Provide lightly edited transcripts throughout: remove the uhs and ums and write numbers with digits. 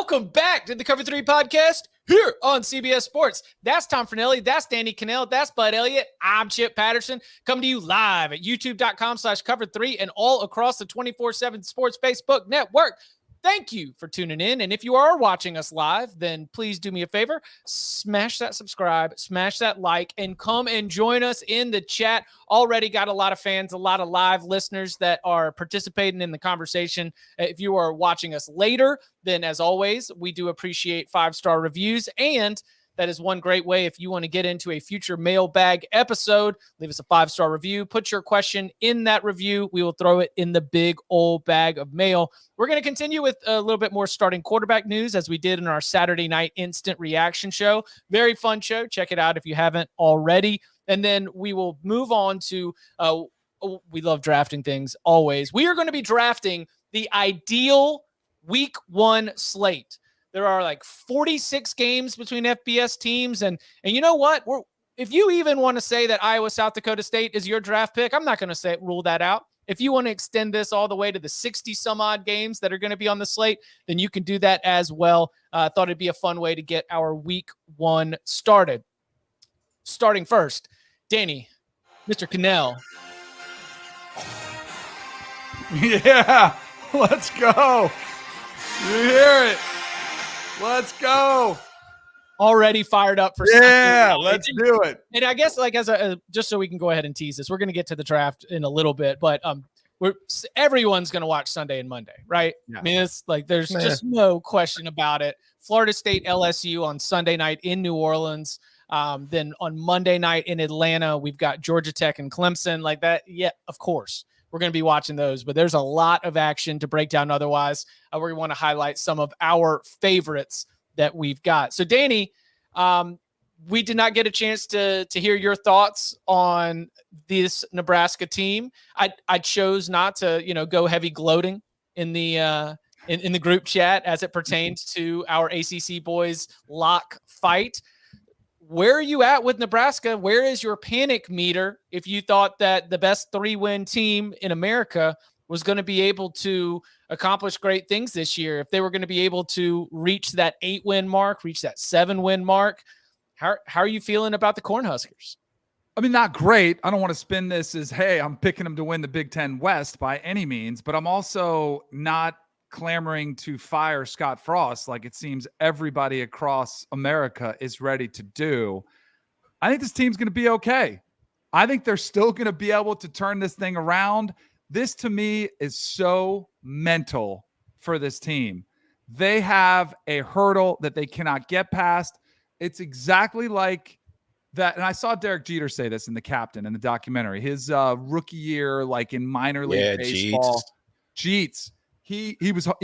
Welcome back to the Cover 3 podcast here on CBS Sports. That's Tom Finley. That's Danny Cannell. That's Bud Elliott. I'm Chip Patterson, coming to you live at youtube.com/cover3 and all across the 24/7 Sports Facebook network. Thank you for tuning in. And if you are watching us live, then please do me a favor, smash that subscribe, smash that like, and come and join us in the chat. Already got a lot of fans, a lot of live listeners that are participating in the conversation. If you are watching us later, then as always, we do appreciate 5-star reviews. And that is one great way if you want to get into a future mailbag episode. Leave us a 5-star review. Put your question in that review. We will throw it in the big old bag of mail. We're going to continue with a little bit more starting quarterback news as we did in our Saturday night instant reaction show. Very fun show. Check it out if you haven't already. And then we will move on to, we love drafting things always. We are going to be drafting the ideal week 1 slate. There are like 46 games between FBS teams. And you know what? If you even want to say that Iowa, South Dakota State is your draft pick, I'm not going to rule that out. If you want to extend this all the way to the 60 some odd games that are going to be on the slate, then you can do that as well. I thought it'd be a fun way to get our week 1 started. Starting first, Danny, Mr. Cannell. Yeah, let's go. You hear it. Let's go. Already fired up for let's do it. And I guess like just so we can go ahead and tease this, we're going to get to the draft in a little bit, but everyone's going to watch Sunday and Monday, right? Yeah. I mean, it's like there's just no question about it. Florida State, LSU on Sunday night in New Orleans. Then on Monday night in Atlanta, we've got Georgia Tech and Clemson like that. Yeah, of course. We're going to be watching those, but there's a lot of action to break down otherwise. We want to highlight some of our favorites that we've got. So, Danny, we did not get a chance to hear your thoughts on this Nebraska team. I chose not to, go heavy gloating in the in the group chat as it pertains to our ACC boys lock fight. Where are you at with Nebraska? Where is your panic meter if you thought that the best 3-win team in America was going to be able to accomplish great things this year? If they were going to be able to reach that 8-win mark, reach that 7-win mark, how are you feeling about the Cornhuskers? I mean, not great. I don't want to spin this as, hey, I'm picking them to win the Big Ten West by any means, but I'm also not clamoring to fire Scott Frost like it seems everybody across America is ready to do. I think this team's going to be okay. I think they're still going to be able to turn this thing around. This, to me, is so mental for this team. They have a hurdle that they cannot get past. It's exactly like that. And I saw Derek Jeter say this in The Captain in the documentary. His rookie year, like in minor league baseball. Jeets. He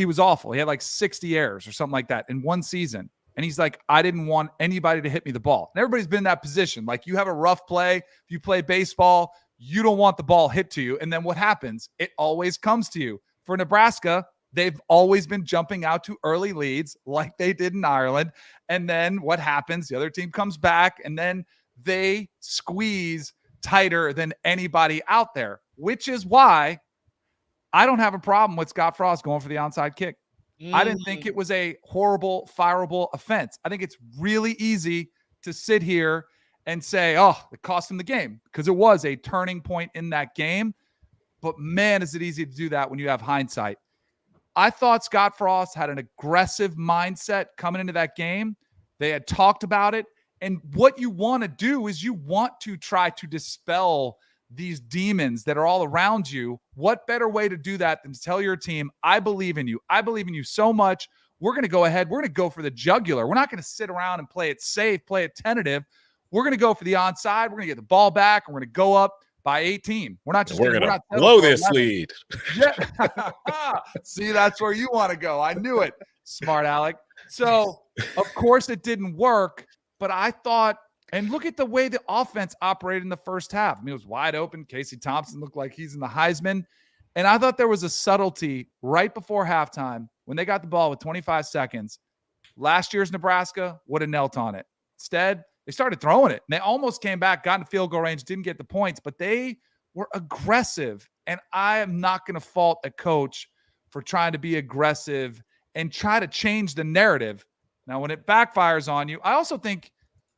was awful. He had like 60 errors or something like that in one season. And he's like, I didn't want anybody to hit me the ball. And everybody's been in that position. Like, you have a rough play. If you play baseball, you don't want the ball hit to you. And then what happens? It always comes to you. For Nebraska, they've always been jumping out to early leads like they did in Ireland. And then what happens? The other team comes back, and then they squeeze tighter than anybody out there, which is why I don't have a problem with Scott Frost going for the onside kick. I didn't think it was a horrible, fireable offense. I think it's really easy to sit here and say, oh, it cost him the game, because it was a turning point in that game. But man, is it easy to do that when you have hindsight. I thought Scott Frost had an aggressive mindset coming into that game. They had talked about it. And what you want to do is you want to try to dispel these demons that are all around you. What better way to do that than to tell your team, I believe in you. I believe in you so much. We're going to go ahead. We're going to go for the jugular. We're not going to sit around and play it safe, play it tentative. We're going to go for the onside. We're going to get the ball back, and we're going to go up by 18. We're not just going to blow this lead. Yeah. See, that's where you want to go. I knew it. Smart Alec. So, of course, it didn't work, but I thought, and look at the way the offense operated in the first half. I mean, it was wide open. Casey Thompson looked like he's in the Heisman. And I thought there was a subtlety right before halftime when they got the ball with 25 seconds. Last year's Nebraska would have knelt on it. Instead, they started throwing it. And they almost came back, got in field goal range, didn't get the points, but they were aggressive. And I am not going to fault a coach for trying to be aggressive and try to change the narrative. Now, when it backfires on you, I also think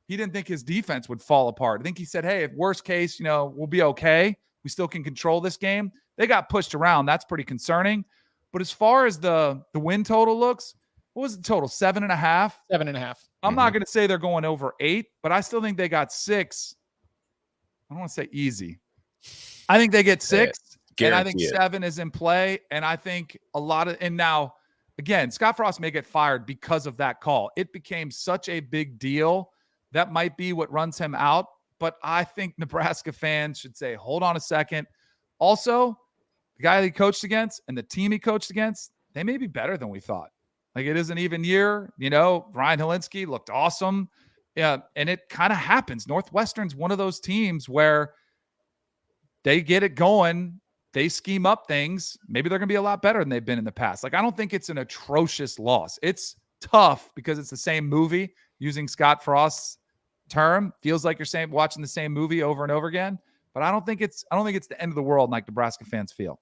he didn't think his defense would fall apart. I think he said, hey, if worst case, we'll be okay. We still can control this game. They got pushed around. That's pretty concerning. But as far as the win total looks, what was the total? 7.5? 7.5. I'm not going to say they're going over 8, but I still think they got 6. I don't want to say easy. I think they get 6, and I think 7 is in play. And I think and now, again, Scott Frost may get fired because of that call. It became such a big deal. That might be what runs him out. But I think Nebraska fans should say, hold on a second. Also, the guy he coached against and the team he coached against, they may be better than we thought. Like, it is an even year. Ryan Helinski looked awesome. Yeah, and it kind of happens. Northwestern's one of those teams where they get it going. They scheme up things. Maybe they're going to be a lot better than they've been in the past. Like, I don't think it's an atrocious loss. It's tough because it's the same movie, using Scott Frost's term. Feels like you're watching the same movie over and over again. But I don't think it's the end of the world like Nebraska fans feel.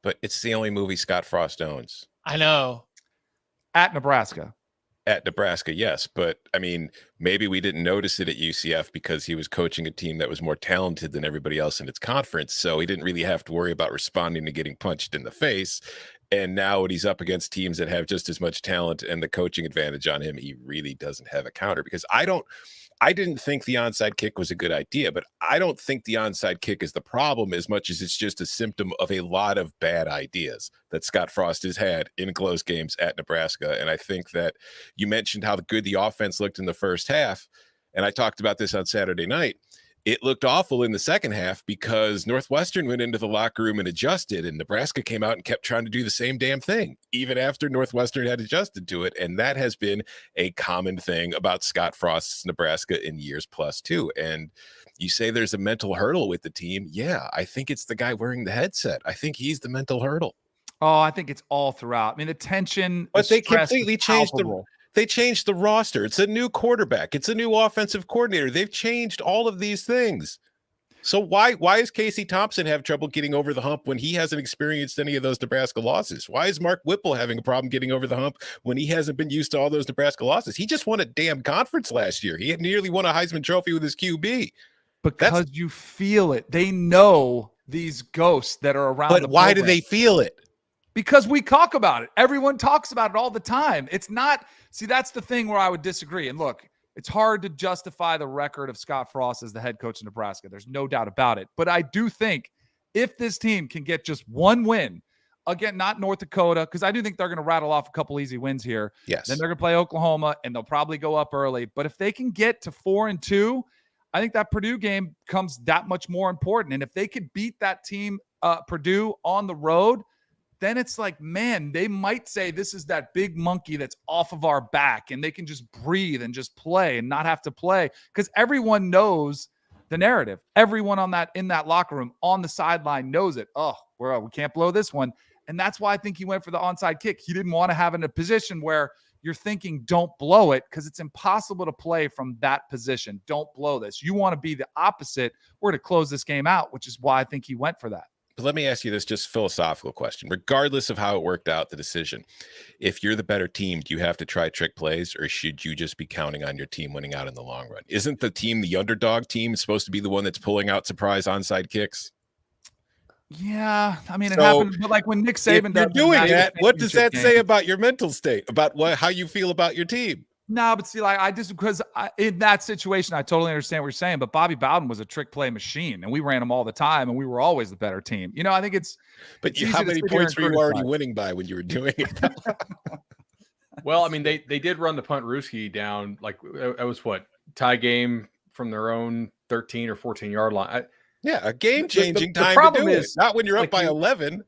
But it's the only movie Scott Frost owns. I know. At Nebraska, yes. But, I mean, maybe we didn't notice it at UCF because he was coaching a team that was more talented than everybody else in its conference. So he didn't really have to worry about responding to getting punched in the face. And now when he's up against teams that have just as much talent and the coaching advantage on him, he really doesn't have a counter. Because I didn't think the onside kick was a good idea, but I don't think the onside kick is the problem as much as it's just a symptom of a lot of bad ideas that Scott Frost has had in close games at Nebraska. And I think that you mentioned how good the offense looked in the first half, and I talked about this on Saturday night. It looked awful in the second half because Northwestern went into the locker room and adjusted, and Nebraska came out and kept trying to do the same damn thing, even after Northwestern had adjusted to it. And that has been a common thing about Scott Frost's Nebraska in years plus too. And you say there's a mental hurdle with the team. Yeah, I think it's the guy wearing the headset. I think he's the mental hurdle. Oh, I think it's all throughout. I mean, the tension. But they completely changed They changed the roster. It's a new quarterback. It's a new offensive coordinator. They've changed all of these things. So why does Casey Thompson have trouble getting over the hump when he hasn't experienced any of those Nebraska losses? Why is Mark Whipple having a problem getting over the hump when he hasn't been used to all those Nebraska losses? He just won a damn conference last year. He had nearly won a Heisman Trophy with his QB. Because you feel it. They know these ghosts that are around. But why do they feel it? Because we talk about it. Everyone talks about it all the time. It's not. See, that's the thing where I would disagree. And look, it's hard to justify the record of Scott Frost as the head coach of Nebraska. There's no doubt about it. But I do think if this team can get just one win, again, not North Dakota, because I do think they're going to rattle off a couple easy wins here. Yes. Then they're going to play Oklahoma, and they'll probably go up early. But if they can get to 4-2, I think that Purdue game becomes that much more important. And if they could beat that team, Purdue, on the road, then it's like, man, they might say this is that big monkey that's off of our back and they can just breathe and just play and not have to play, because everyone knows the narrative. Everyone in that locker room on the sideline knows it. Oh, we can't blow this one. And that's why I think he went for the onside kick. He didn't want to have in a position where you're thinking, don't blow it, because it's impossible to play from that position. Don't blow this. You want to be the opposite. We're to close this game out, which is why I think he went for that. But let me ask you this just philosophical question. Regardless of how it worked out, the decision, if you're the better team, do you have to try trick plays, or should you just be counting on your team winning out in the long run? Isn't the team, the underdog team, supposed to be the one that's pulling out surprise onside kicks? Yeah, I mean, it happened, but like when Nick Saban does doing that, what does that say about your mental state, about how you feel about your team? No, but see, like because in that situation, I totally understand what you're saying. But Bobby Bowden was a trick play machine, and we ran him all the time, and we were always the better team. I think it's. But how many points were you already winning by when you were doing it? Well, I mean, they did run the punt Ruski down. Like it was tie game from their own 13 or 14 yard line. A game changing time. The problem to do is it. Not when you're up by 11.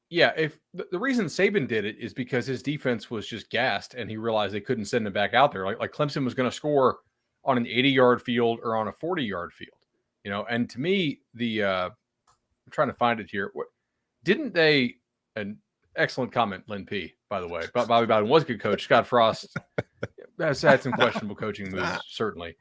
Yeah, if the reason Saban did it is because his defense was just gassed, and he realized they couldn't send him back out there. Like Clemson was going to score on an 80-yard field or on a 40-yard field, And to me, I'm trying to find it here. Didn't they? An excellent comment, Lynn P. By the way, Bobby Bowden was a good coach. Scott Frost has had some questionable coaching moves, certainly.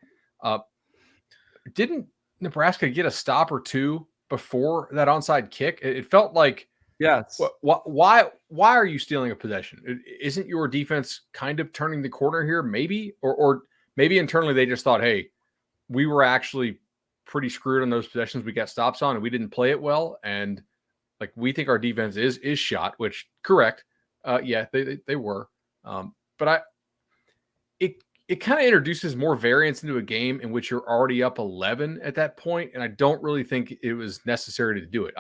Didn't Nebraska get a stop or two before that onside kick? It felt like Yes. Why are you stealing a possession? Isn't your defense kind of turning the corner here? Maybe, or maybe internally they just thought, hey, we were actually pretty screwed on those possessions we got stops on, and we didn't play it well. And like, we think our defense is shot, which correct. Yeah, they were. But it kind of introduces more variance into a game in which you're already up 11 at that point, and I don't really think it was necessary to do it.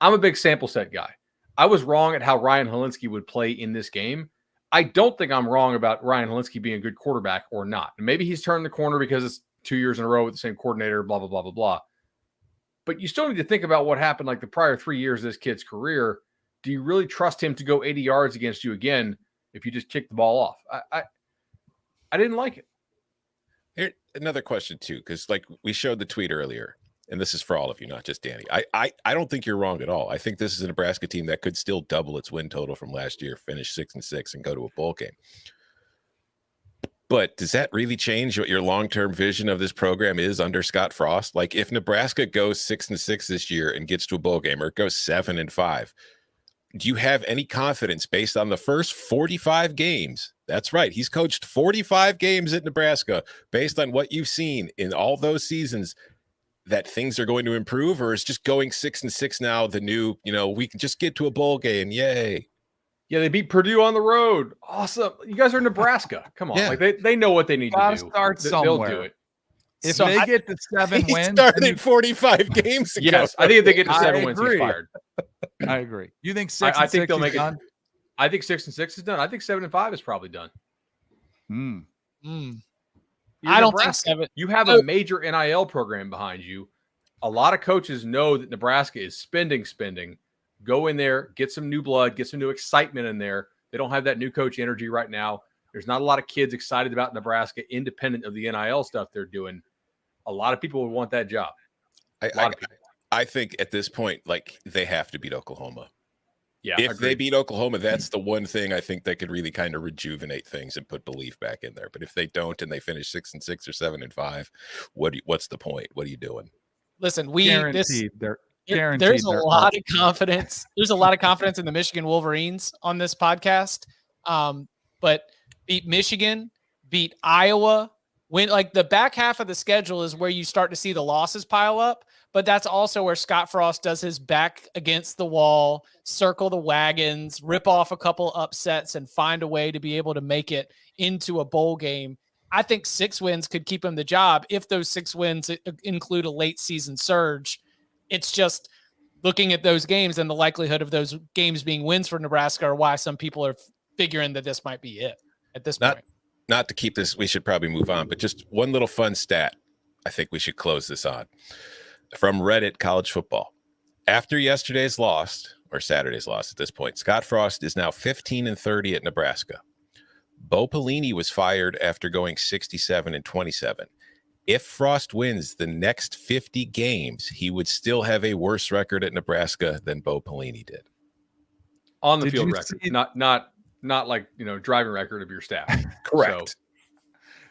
I'm a big sample set guy. I was wrong at how Ryan Helinski would play in this game. I don't think I'm wrong about Ryan Helinski being a good quarterback or not. And maybe he's turned the corner because it's 2 years in a row with the same coordinator, blah, blah, blah, blah, blah. But you still need to think about what happened like the prior 3 years of this kid's career. Do you really trust him to go 80 yards against you again if you just kick the ball off? I didn't like it. Here, another question too, because like we showed the tweet earlier, and this is for all of you, not just Danny. I don't think you're wrong at all. I think this is a Nebraska team that could still double its win total from last year, finish 6-6, and go to a bowl game. But does that really change what your long-term vision of this program is under Scott Frost? Like, if Nebraska goes 6-6 this year and gets to a bowl game, or it goes 7-5, do you have any confidence based on the first 45 games? That's right. He's coached 45 games at Nebraska. Based on what you've seen in all those seasons, that things are going to improve, or is just going 6-6 now the new, we can just get to a bowl game. Yay. Yeah, they beat Purdue on the road. Awesome. You guys are in Nebraska. Come on. Yeah. Like they know what they need to do. Start somewhere. They'll do it. If they get to 7 wins. He started 45 games ago. Yes, I think if they get to 7 wins, he's fired. I agree. You think 6-6 I think they'll make done? it. I think 6-6 is done. I think 7-5 is probably done. I don't think 7. You have a major NIL program behind you. A lot of coaches know that Nebraska is spending. Go in there, get some new blood, get some new excitement in there. They don't have that new coach energy right now. There's not a lot of kids excited about Nebraska, independent of the NIL stuff they're doing. A lot of people would want that job. I think at this point, like, they have to beat Oklahoma. Yeah, if they beat Oklahoma, that's the one thing I think that could really kind of rejuvenate things and put belief back in there. But if they don't and they finish 6-6 or 7-5, what's the point? What are you doing? Listen, guaranteed. There's a lot of confidence. There's a lot of confidence in the Michigan Wolverines on this podcast. But beat Michigan, beat Iowa. When like the back half of the schedule is where you start to see the losses pile up. But that's also where Scott Frost does his back against the wall, circle the wagons, rip off a couple upsets, and find a way to be able to make it into a bowl game. I think 6 wins could keep him the job if those 6 wins include a late season surge. It's just looking at those games and the likelihood of those games being wins for Nebraska are why some people are figuring that this might be it at this point. Not to keep this, we should probably move on, but just one little fun stat I think we should close this on. From Reddit College Football. After yesterday's loss, or Saturday's loss at this point, Scott Frost is now 15-30 at Nebraska. Bo Pelini was fired after going 67-27. If Frost wins the next 50 games, he would still have a worse record at Nebraska than Bo Pelini did. On the field record, not like, driving record of your staff. Correct. So,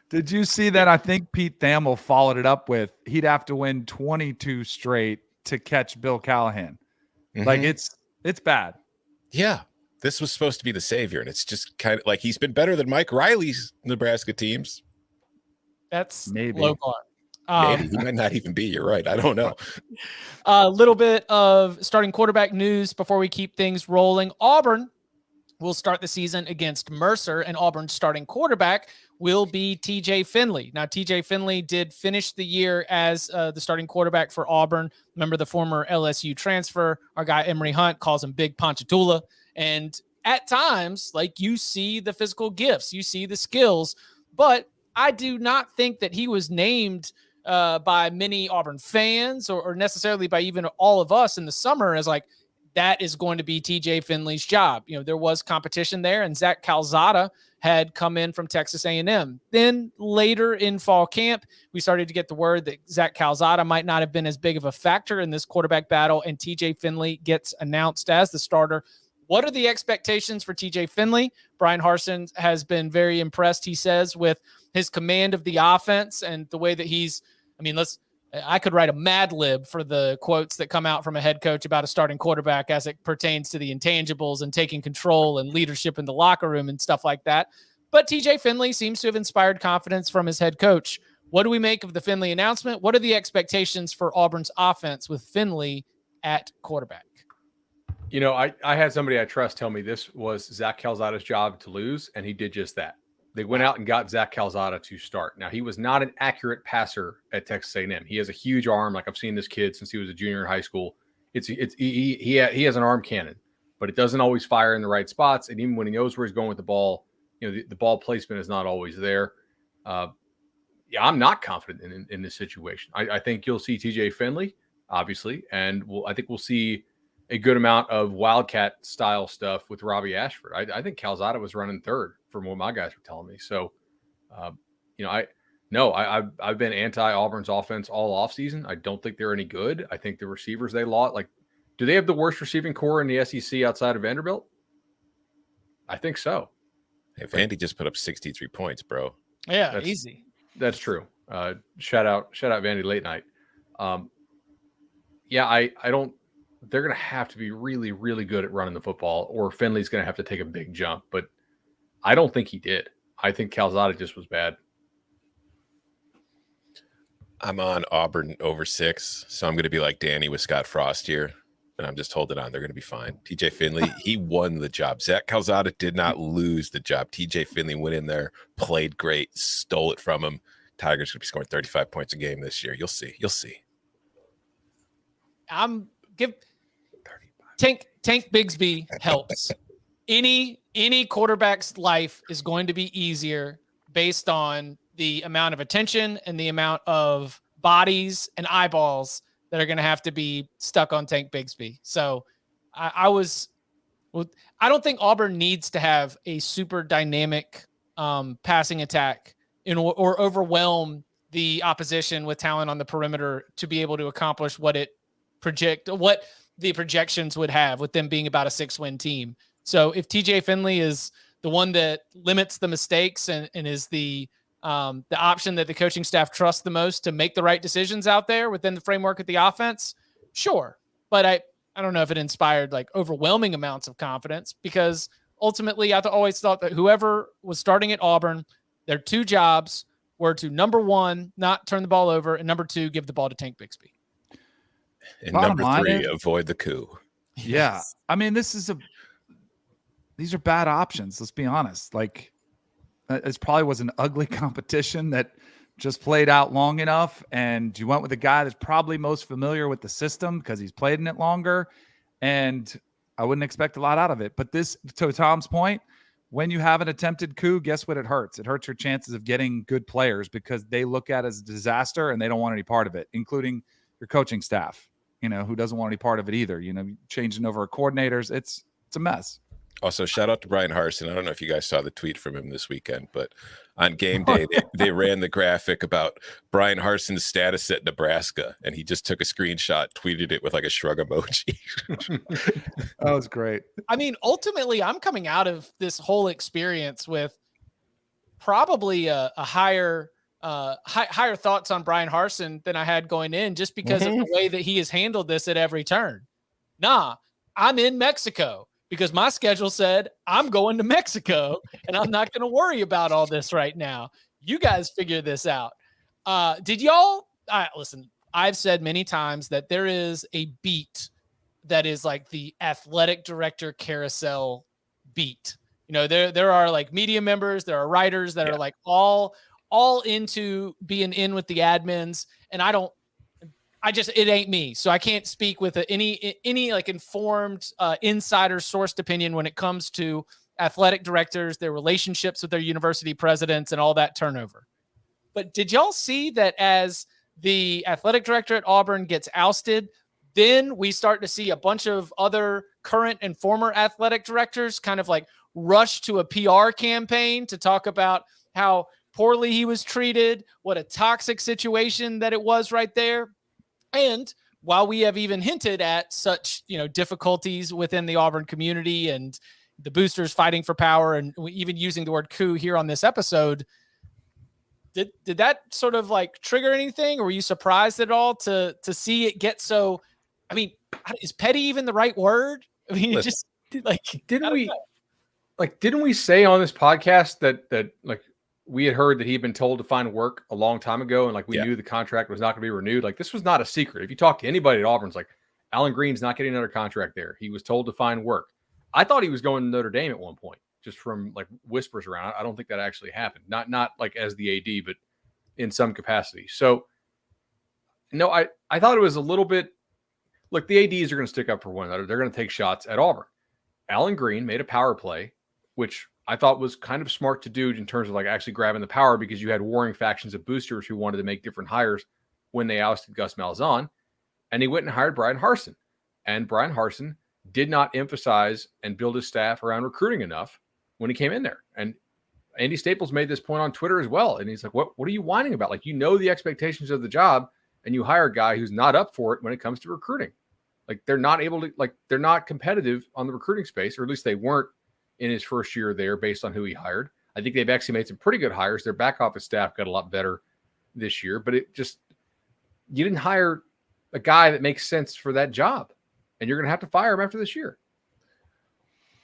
did you see that? I think Pete Thamel followed it up with he'd have to win 22 straight to catch Bill Callahan. Mm-hmm. Like it's bad. Yeah. This was supposed to be the savior, and it's just kind of like he's been better than Mike Riley's Nebraska teams. That's maybe low bar. Maybe he might not even be. You're right. I don't know. A little bit of starting quarterback news before we keep things rolling. Auburn will start the season against Mercer, and Auburn's starting quarterback will be TJ Finley. Now, TJ Finley did finish the year as the starting quarterback for Auburn. Remember the former LSU transfer. Our guy Emory Hunt calls him Big Ponchatoula. And at times, like, you see the physical gifts, you see the skills, but I do not think that he was named by many Auburn fans or necessarily by even all of us in the summer as like, that is going to be TJ Finley's job. There was competition there, and Zach Calzada had come in from Texas A&M. Then later in fall camp, we started to get the word that Zach Calzada might not have been as big of a factor in this quarterback battle, and TJ Finley gets announced as the starter. What are the expectations for TJ Finley? Brian Harsin has been very impressed, he says, with his command of the offense and the way that he's, I could write a Mad Lib for the quotes that come out from a head coach about a starting quarterback as it pertains to the intangibles and taking control and leadership in the locker room and stuff like that. But TJ Finley seems to have inspired confidence from his head coach. What do we make of the Finley announcement? What are the expectations for Auburn's offense with Finley at quarterback? You know, I had somebody I trust tell me this was Zach Calzada's job to lose, and he did just that. They went out and got Zach Calzada to start. Now, he was not an accurate passer at Texas A&M. He has a huge arm. Like, I've seen this kid since he was a junior in high school. He has an arm cannon, but it doesn't always fire in the right spots. And even when he knows where he's going with the ball, you know, the ball placement is not always there. I'm not confident in this situation. I think you'll see TJ Finley, obviously, and I think we'll see a good amount of Wildcat style stuff with Robbie Ashford. I think Calzada was running third from what my guys were telling me. So, I've been anti-Auburn's offense all offseason. I don't think they're any good. I think the receivers they lost, like, do they have the worst receiving core in the SEC outside of Vanderbilt? I think so. Hey, Vandy just put up 63 points, bro. Yeah, That's easy. That's true. Shout out Vandy late night. I don't. They're going to have to be really, really good at running the football, or Finley's going to have to take a big jump. But I don't think he did. I think Calzada just was bad. I'm on Auburn over 6, so I'm going to be like Danny with Scott Frost here, and I'm just holding on. They're going to be fine. TJ Finley, he won the job. Zach Calzada did not lose the job. TJ Finley went in there, played great, stole it from him. Tigers going to be scoring 35 points a game this year. You'll see. Tank Bigsby helps. Any quarterback's life is going to be easier based on the amount of attention and the amount of bodies and eyeballs that are going to have to be stuck on Tank Bigsby. So I don't think Auburn needs to have a super dynamic passing attack or overwhelm the opposition with talent on the perimeter to be able to accomplish what the projections would have with them being about a 6-win team. So if TJ Finley is the one that limits the mistakes and is the option that the coaching staff trusts the most to make the right decisions out there within the framework of the offense, sure. But I don't know if it inspired like overwhelming amounts of confidence, because ultimately I always thought that whoever was starting at Auburn, their two jobs were to, number one, not turn the ball over, and number two, give the ball to Tank Bigsby. And number 3, avoid the coup. Yeah. I mean, these are bad options. Let's be honest. Like, it probably was an ugly competition that just played out long enough. And you went with a guy that's probably most familiar with the system because he's played in it longer. And I wouldn't expect a lot out of it. But this, to Tom's point, when you have an attempted coup, guess what? It hurts. It hurts your chances of getting good players because they look at it as a disaster and they don't want any part of it, including your coaching staff, who doesn't want any part of it either. Changing over coordinators, it's a mess. Also, shout out to Brian Harsin. I don't know if you guys saw the tweet from him this weekend, but on game day, they ran the graphic about Brian Harsin's status at Nebraska, and he just took a screenshot, tweeted it with like a shrug emoji. That was great. I mean, ultimately, I'm coming out of this whole experience with probably a higher thoughts on Brian Harsin than I had going in, just because of the way that he has handled this at every turn. I'm in Mexico because my schedule said I'm going to Mexico and I'm not going to worry about all this right now. You guys figure this out. Did y'all listen? I've said many times that there is a beat that is like the athletic director carousel beat. There are like media members, there are writers that are like all into being in with the admins, and it ain't me. So I can't speak with any like informed insider sourced opinion when it comes to athletic directors, their relationships with their university presidents and all that turnover. But did y'all see that as the athletic director at Auburn gets ousted, then we start to see a bunch of other current and former athletic directors kind of like rush to a PR campaign to talk about how poorly he was treated, what a toxic situation that it was right there. And while we have even hinted at such, difficulties within the Auburn community and the boosters fighting for power and even using the word coup here on this episode, Did that sort of like trigger anything, or were you surprised at all to see it get so? I mean, is petty even the right word? I mean, it just like didn't we say on this podcast that like we had heard that he had been told to find work a long time ago, and like we knew the contract was not going to be renewed. Like this was not a secret. If you talk to anybody at Auburn, it's like Alan Green's not getting another contract there. He was told to find work. I thought he was going to Notre Dame at one point, just from like whispers around. I don't think that actually happened. Not like as the AD, but in some capacity. So no, I thought it was a little bit. Look, the ADs are going to stick up for one another. They're going to take shots at Auburn. Alan Green made a power play, which I thought was kind of smart to do in terms of like actually grabbing the power, because you had warring factions of boosters who wanted to make different hires when they ousted Gus Malzahn. And he went and hired Brian Harsin. And Brian Harsin did not emphasize and build his staff around recruiting enough when he came in there. And Andy Staples made this point on Twitter as well. And he's like, what are you whining about? Like, you know, the expectations of the job, and you hire a guy who's not up for it when it comes to recruiting. Like they're not able to, like, they're not competitive on the recruiting space, or at least they weren't in his first year there based on who he hired. I think they've actually made some pretty good hires. Their back office staff got a lot better this year, but it just, you didn't hire a guy that makes sense for that job, and you're going to have to fire him after this year.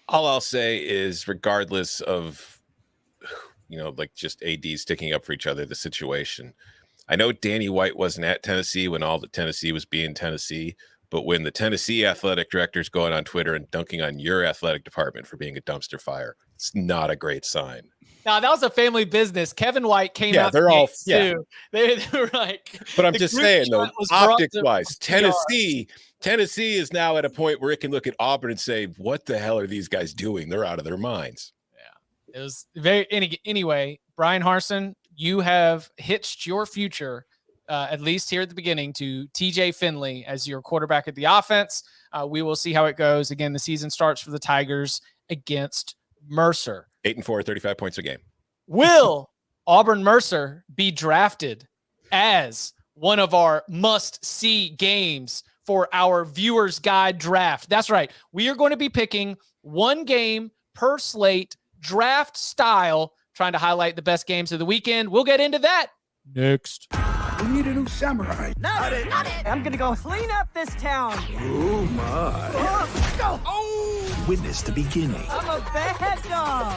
All I'll say is, regardless of, like just ADs sticking up for each other, the situation, I know Danny White wasn't at Tennessee when all the Tennessee was being Tennessee, but when the Tennessee athletic director is going on Twitter and dunking on your athletic department for being a dumpster fire, it's not a great sign. No, that was a family business. Kevin White came out. They're all too. They were like. But I'm just saying, though, optics-wise, Tennessee is now at a point where it can look at Auburn and say, "What the hell are these guys doing? They're out of their minds." Yeah, it was very. Anyway, Brian Harsin, you have hitched your future, at least here at the beginning, to TJ Finley as your quarterback at the offense. We will see how it goes. Again, the season starts for the Tigers against Mercer. 8-4, 35 points a game. Will Auburn Mercer be drafted as one of our must-see games for our Viewers Guide draft? That's right. We are going to be picking one game per slate, draft style, trying to highlight the best games of the weekend. We'll get into that next. We need a new samurai. Not it. I'm gonna go clean up this town. Oh my. Go. Oh. Witness the beginning. I'm a bad dog.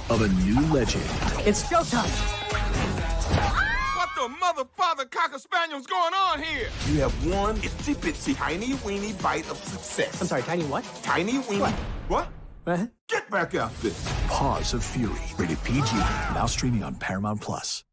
Of a new legend. It's showtime. What the mother, father, cocker spaniel's going on here? You have one itsy bitsy tiny weeny bite of success. I'm sorry, tiny what? Tiny weeny. What? Get back out there. Paws of Fury. Rated PG. Now streaming on Paramount Plus.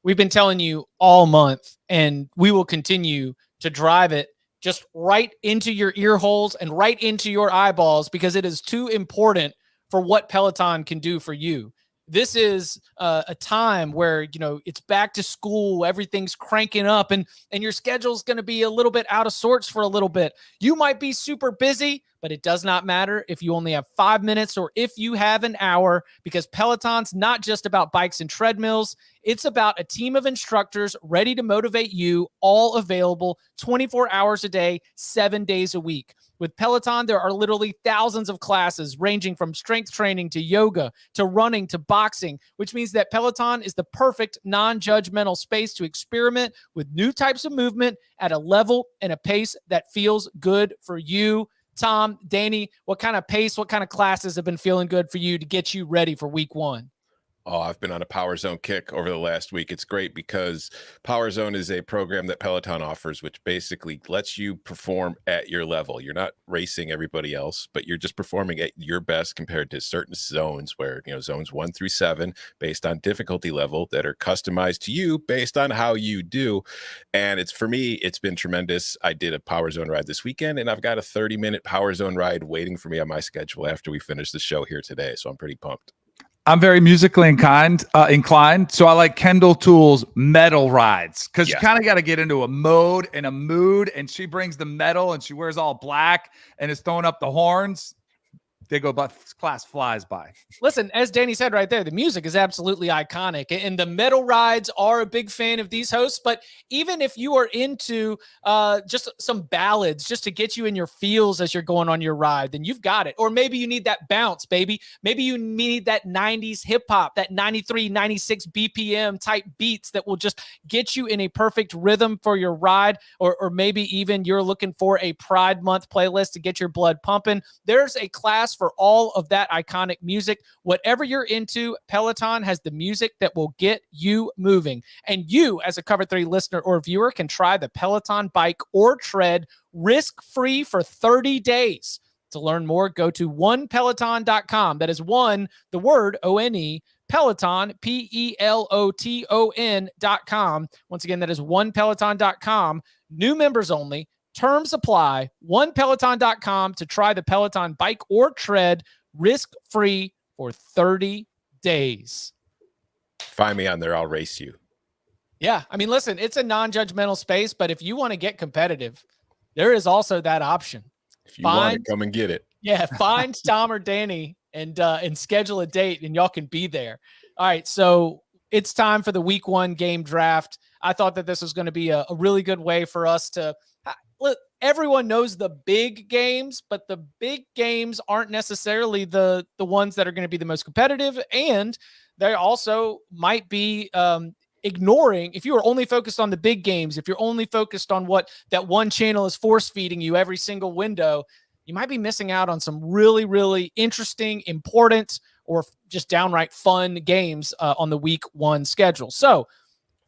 We've been telling you all month, and we will continue to drive it just right into your ear holes and right into your eyeballs, because it is too important for what Peloton can do for you. This is a time where, it's back to school, everything's cranking up, and your schedule's going to be a little bit out of sorts for a little bit. You might be super busy, but it does not matter if you only have 5 minutes or if you have an hour, because Peloton's not just about bikes and treadmills. It's about a team of instructors ready to motivate you, all available 24 hours a day, 7 days a week. With Peloton, there are literally thousands of classes ranging from strength training to yoga to running to boxing, which means that Peloton is the perfect non-judgmental space to experiment with new types of movement at a level and a pace that feels good for you. Tom, Danny, what kind of pace, what kind of classes have been feeling good for you to get you ready for week one? Oh, I've been on a Power Zone kick over the last week. It's great because Power Zone is a program that Peloton offers, which basically lets you perform at your level. You're not racing everybody else, but you're just performing at your best compared to certain zones where, zones 1 through 7, based on difficulty level, that are customized to you based on how you do. And for me, it's been tremendous. I did a Power Zone ride this weekend, and I've got a 30-minute Power Zone ride waiting for me on my schedule after we finish the show here today. So I'm pretty pumped. I'm very musically inclined. So I like Kendall Toole's metal rides, because you kind of got to get into a mode and a mood. And she brings the metal, and she wears all black and is throwing up the horns. they go, but class flies by. Listen, as Danny said right there, the music is absolutely iconic, and the metal rides are a big fan of these hosts. But even if you are into just some ballads just to get you in your feels as you're going on your ride, then you've got it. Or maybe you need that bounce, baby. Maybe you need that 90s hip hop, that 93, 96 BPM type beats that will just get you in a perfect rhythm for your ride. Or maybe even you're looking for a Pride Month playlist to get your blood pumping. There's a class for all of that iconic music. Whatever you're into, Peloton has the music that will get you moving. And you, as a Cover 3 listener or viewer, can try the Peloton bike or tread risk-free for 30 days. To learn more, go to onepeloton.com. That is one, the word O-N-E, Peloton, Peloton.com. Once again, that is onepeloton.com. New members only. Terms apply. Onepeloton.com to try the Peloton bike or tread risk-free for 30 days. Find me on there. I'll race you. Yeah. I mean, listen, it's a non-judgmental space, but if you want to get competitive, there is also that option. If you want it, come and get it. Yeah. Find Tom or Danny and schedule a date and y'all can be there. All right. So it's time for the week 1 game draft. I thought that this was going to be a really good way for us to look. Everyone knows the big games, but the big games aren't necessarily the ones that are going to be the most competitive. And they also might be ignoring, if you are only focused on the big games, if you're only focused on what that one channel is force feeding you every single window, you might be missing out on some really, really interesting, important, or just downright fun games on the week 1 schedule. So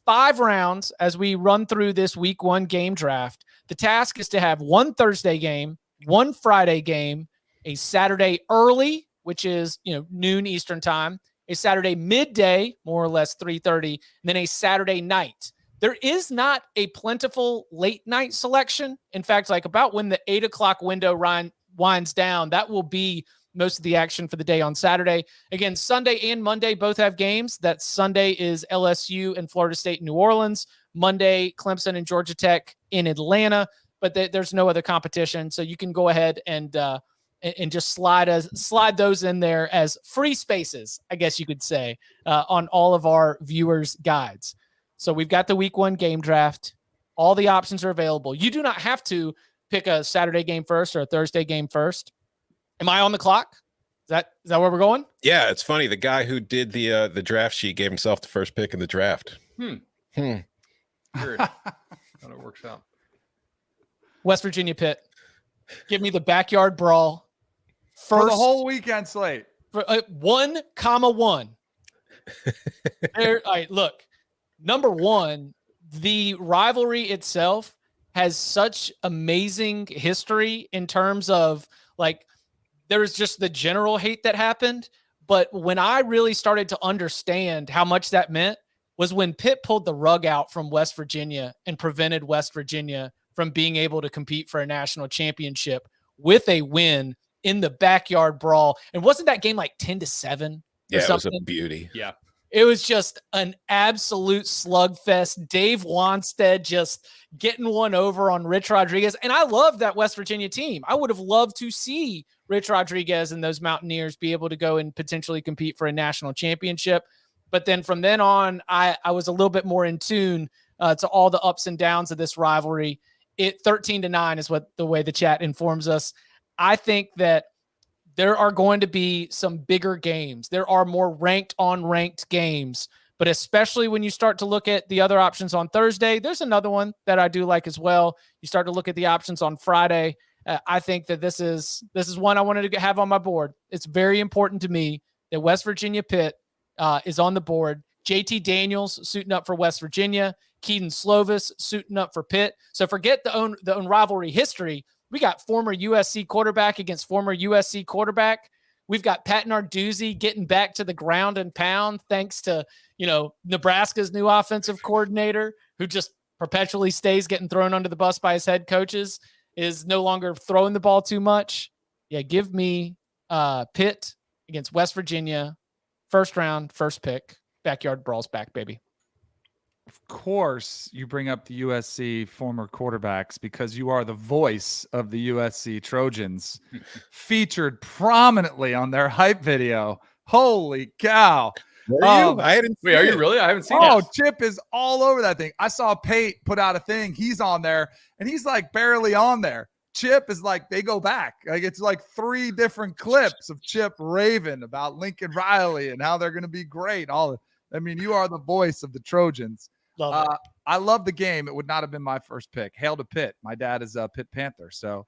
5 rounds as we run through this week 1 game draft. The task is to have 1 Thursday game, 1 Friday game, a Saturday early, which is noon Eastern time, a Saturday midday, more or less 3:30, and then a Saturday night. There is not a plentiful late night selection. In fact, like about when the 8 o'clock window winds down, that will be most of the action for the day on Saturday. Again, Sunday and Monday both have games. That Sunday is LSU and Florida State in New Orleans. Monday, Clemson and Georgia Tech in Atlanta, but there's no other competition. So you can go ahead and just slide those in there as free spaces, I guess you could say, on all of our viewers' guides. So we've got the week 1 game draft. All the options are available. You do not have to pick a Saturday game first or a Thursday game first. Am I on the clock? Is that where we're going? Yeah, it's funny. The guy who did the draft sheet gave himself the first pick in the draft. Weird. How it works out. West Virginia Pitt. Give me the backyard brawl. For the whole weekend slate. For 1,1. All right, look. Number 1, the rivalry itself has such amazing history in terms of there's just the general hate that happened. But when I really started to understand how much that meant was when Pitt pulled the rug out from West Virginia and prevented West Virginia from being able to compete for a national championship with a win in the backyard brawl. And wasn't that game 10-7? Yeah, it was a beauty. Yeah. It was just an absolute slugfest. Dave Wanstead just getting one over on Rich Rodriguez. And I love that West Virginia team. I would have loved to see Rich Rodriguez and those Mountaineers be able to go and potentially compete for a national championship. But then from then on, I was a little bit more in tune to all the ups and downs of this rivalry. 13-9 is what the way the chat informs us. I think that there are going to be some bigger games. There are more ranked games, but especially when you start to look at the other options on Thursday, there's another one that I do like as well. You start to look at the options on Friday. I think that this is one I wanted to have on my board. It's very important to me that West Virginia Pitt is on the board. JT Daniels suiting up for West Virginia. Keaton Slovis suiting up for Pitt. So forget the own rivalry history. We got former USC quarterback against former USC quarterback. We've got Pat Narduzzi getting back to the ground and pound thanks to, Nebraska's new offensive coordinator who just perpetually stays getting thrown under the bus by his head coaches, is no longer throwing the ball too much. Yeah, give me Pitt against West Virginia. First round, first pick. Backyard brawls back, baby. Of course, you bring up the USC former quarterbacks because you are the voice of the USC Trojans, featured prominently on their hype video. Holy cow. Were you? I hadn't. Wait, are you really? I haven't seen Oh, it. Chip is all over that thing. I saw Pate put out a thing. He's on there, and he's like barely on there. Chip is like, they go back. Like it's like 3 different clips of Chip raving about Lincoln Riley and how they're going to be great. I mean, you are the voice of the Trojans. I love the game. It would not have been my first pick. Hail to Pitt. My dad is a Pitt Panther, so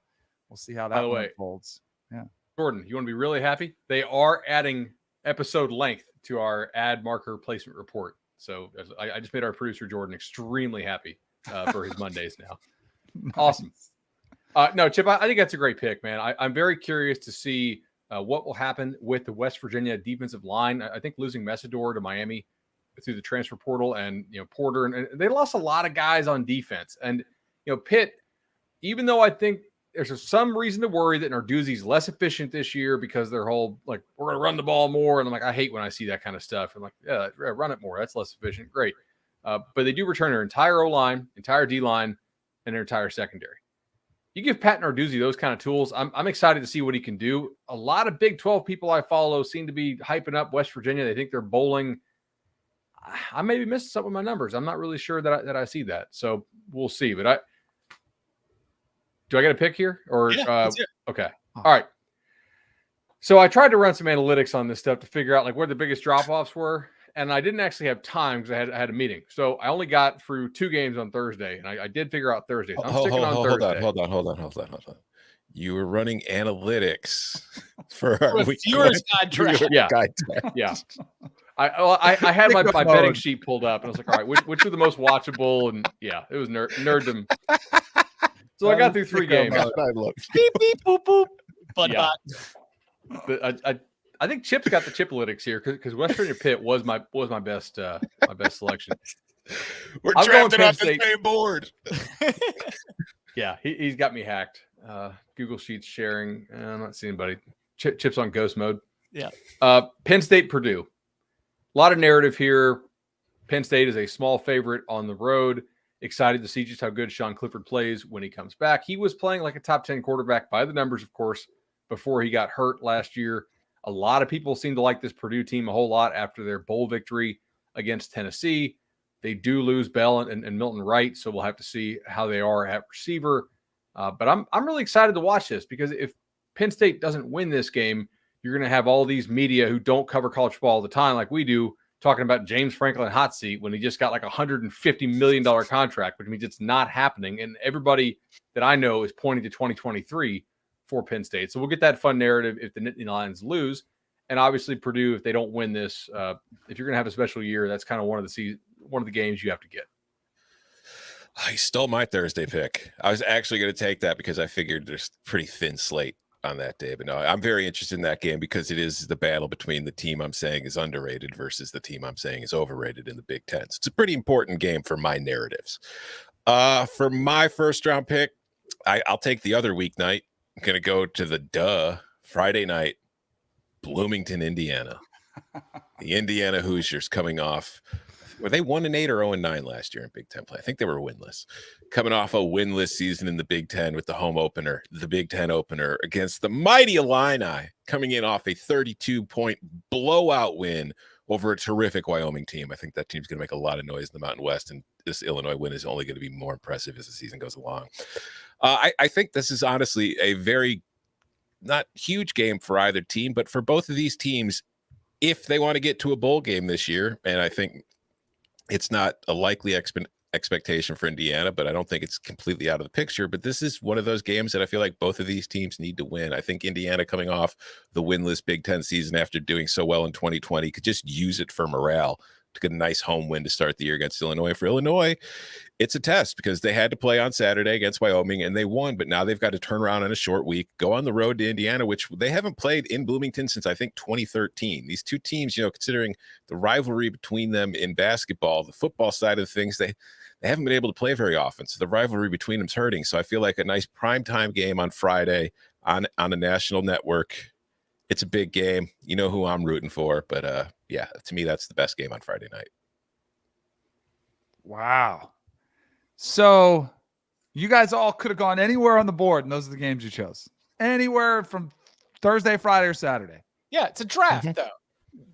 we'll see how that one unfolds. Yeah, Jordan, you want to be really happy? They are adding episode length to our ad marker placement report. So I just made our producer Jordan extremely happy for his Mondays now. Nice. Awesome. No, Chip, I think that's a great pick, man. I'm very curious to see what will happen with the West Virginia defensive line. I think losing Messidor to Miami through the transfer portal and, Porter, and they lost a lot of guys on defense. And, Pitt, even though I think there's some reason to worry that Narduzzi's less efficient this year because their whole, like, we're going to run the ball more. And I'm like, I hate when I see that kind of stuff. I'm like, yeah, run it more. That's less efficient. Great. But they do return their entire O-line, entire D-line, and their entire secondary. You give Pat Narduzzi those kind of tools, I'm excited to see what he can do. A lot of Big 12 people I follow seem to be hyping up West Virginia. They think they're bowling. I may be missing some of my numbers. I'm not really sure that I see that. So we'll see. But do I get a pick here? Or okay. All right. So I tried to run some analytics on this stuff to figure out like where the biggest drop-offs were. And I didn't actually have time because I had a meeting. So I only got through 2 games on Thursday. And I did figure out Thursday. So I'm sticking on Thursday. Hold on. You were running analytics for our viewers guide track. Yeah. Yeah. I had my betting sheet pulled up and I was like, all right, which were the most watchable? And yeah, it was nerddom. So I got through 3 games. Beep, beep, boop, boop. But I think Chip's got the Chipalytics here because West Virginia Pitt was my best selection. We're drafting off the same board. Yeah, he's got me hacked. Google Sheets sharing. I'm not seeing anybody. Chip's on ghost mode. Yeah. Penn State, Purdue. A lot of narrative here. Penn State is a small favorite on the road. Excited to see just how good Sean Clifford plays when he comes back. He was playing like a top 10 quarterback by the numbers, of course, before he got hurt last year. A lot of people seem to like this Purdue team a whole lot after their bowl victory against Tennessee. They do lose Bell and Milton Wright, so we'll have to see how they are at receiver. But I'm really excited to watch this because if Penn State doesn't win this game, you're going to have all these media who don't cover college football all the time like we do talking about James Franklin hot seat when he just got like $150 million contract, which means it's not happening. And everybody that I know is pointing to 2023 for Penn State. So we'll get that fun narrative if the Nittany Lions lose. And obviously Purdue, if they don't win this, if you're going to have a special year, that's kind of one of the games you have to get. I stole my Thursday pick. I was actually going to take that because I figured there's pretty thin slate on that day. But no, I'm very interested in that game because it is the battle between the team I'm saying is underrated versus the team I'm saying is overrated in the Big Ten. So it's a pretty important game for my narratives. For my first round pick, I'll take the other weeknight. I'm going to go to the Friday night, Bloomington, Indiana. The Indiana Hoosiers coming off. Were they 1-8 or 0-9 last year in Big Ten play? I think they were winless. Coming off a winless season in the Big Ten with the home opener, the Big Ten opener against the mighty Illini, coming in off a 32-point blowout win over a terrific Wyoming team. I think that team's going to make a lot of noise in the Mountain West, and this Illinois win is only going to be more impressive as the season goes along. I think this is honestly a very not huge game for either team, but for both of these teams, if they want to get to a bowl game this year, and I think it's not a likely expectation for Indiana, but I don't think it's completely out of the picture. But this is one of those games that I feel like both of these teams need to win. I think Indiana, coming off the winless Big Ten season after doing so well in 2020, could just use it for morale to get a nice home win to start the year against Illinois. For Illinois, it's a test because they had to play on Saturday against Wyoming and they won, but now they've got to turn around in a short week, go on the road to Indiana, which they haven't played in Bloomington since I think 2013. These two teams, considering the rivalry between them in basketball, the football side of things, they haven't been able to play very often. So the rivalry between them's hurting. So I feel like a nice primetime game on Friday on a national network. It's a big game. You know who I'm rooting for, but yeah, to me, that's the best game on Friday night. Wow. So you guys all could have gone anywhere on the board, and those are the games you chose. Anywhere from Thursday, Friday, or Saturday. Yeah, it's a draft though.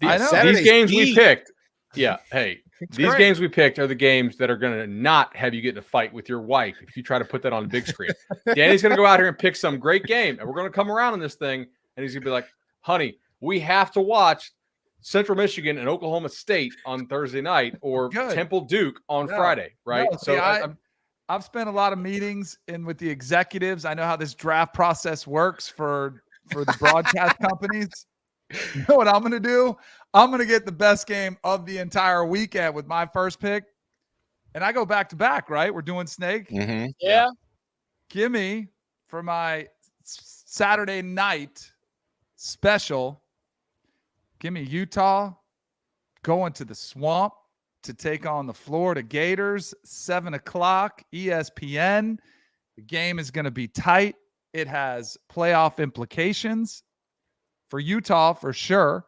I know. Saturday's These games we deep. picked. Yeah. Hey, these great. games we picked are the games that are going to not have you get in a fight with your wife if you try to put that on the big screen. Danny's going to go out here and pick some great game, and we're going to come around on this thing, and he's going to be like, honey, we have to watch Central Michigan and Oklahoma State on Thursday night or Good. Temple Duke on No. Friday, right? No, So see, I've spent a lot of meetings with the executives. I know how this draft process works for the broadcast companies. You know what I'm going to do? I'm going to get the best game of the entire weekend with my first pick. And I go back to back, right? We're doing Snake. Mm-hmm. Yeah. Give me, for my Saturday night special, give me Utah going to the Swamp to take on the Florida Gators, 7 o'clock, ESPN. The game is going to be tight. It has playoff implications for Utah for sure.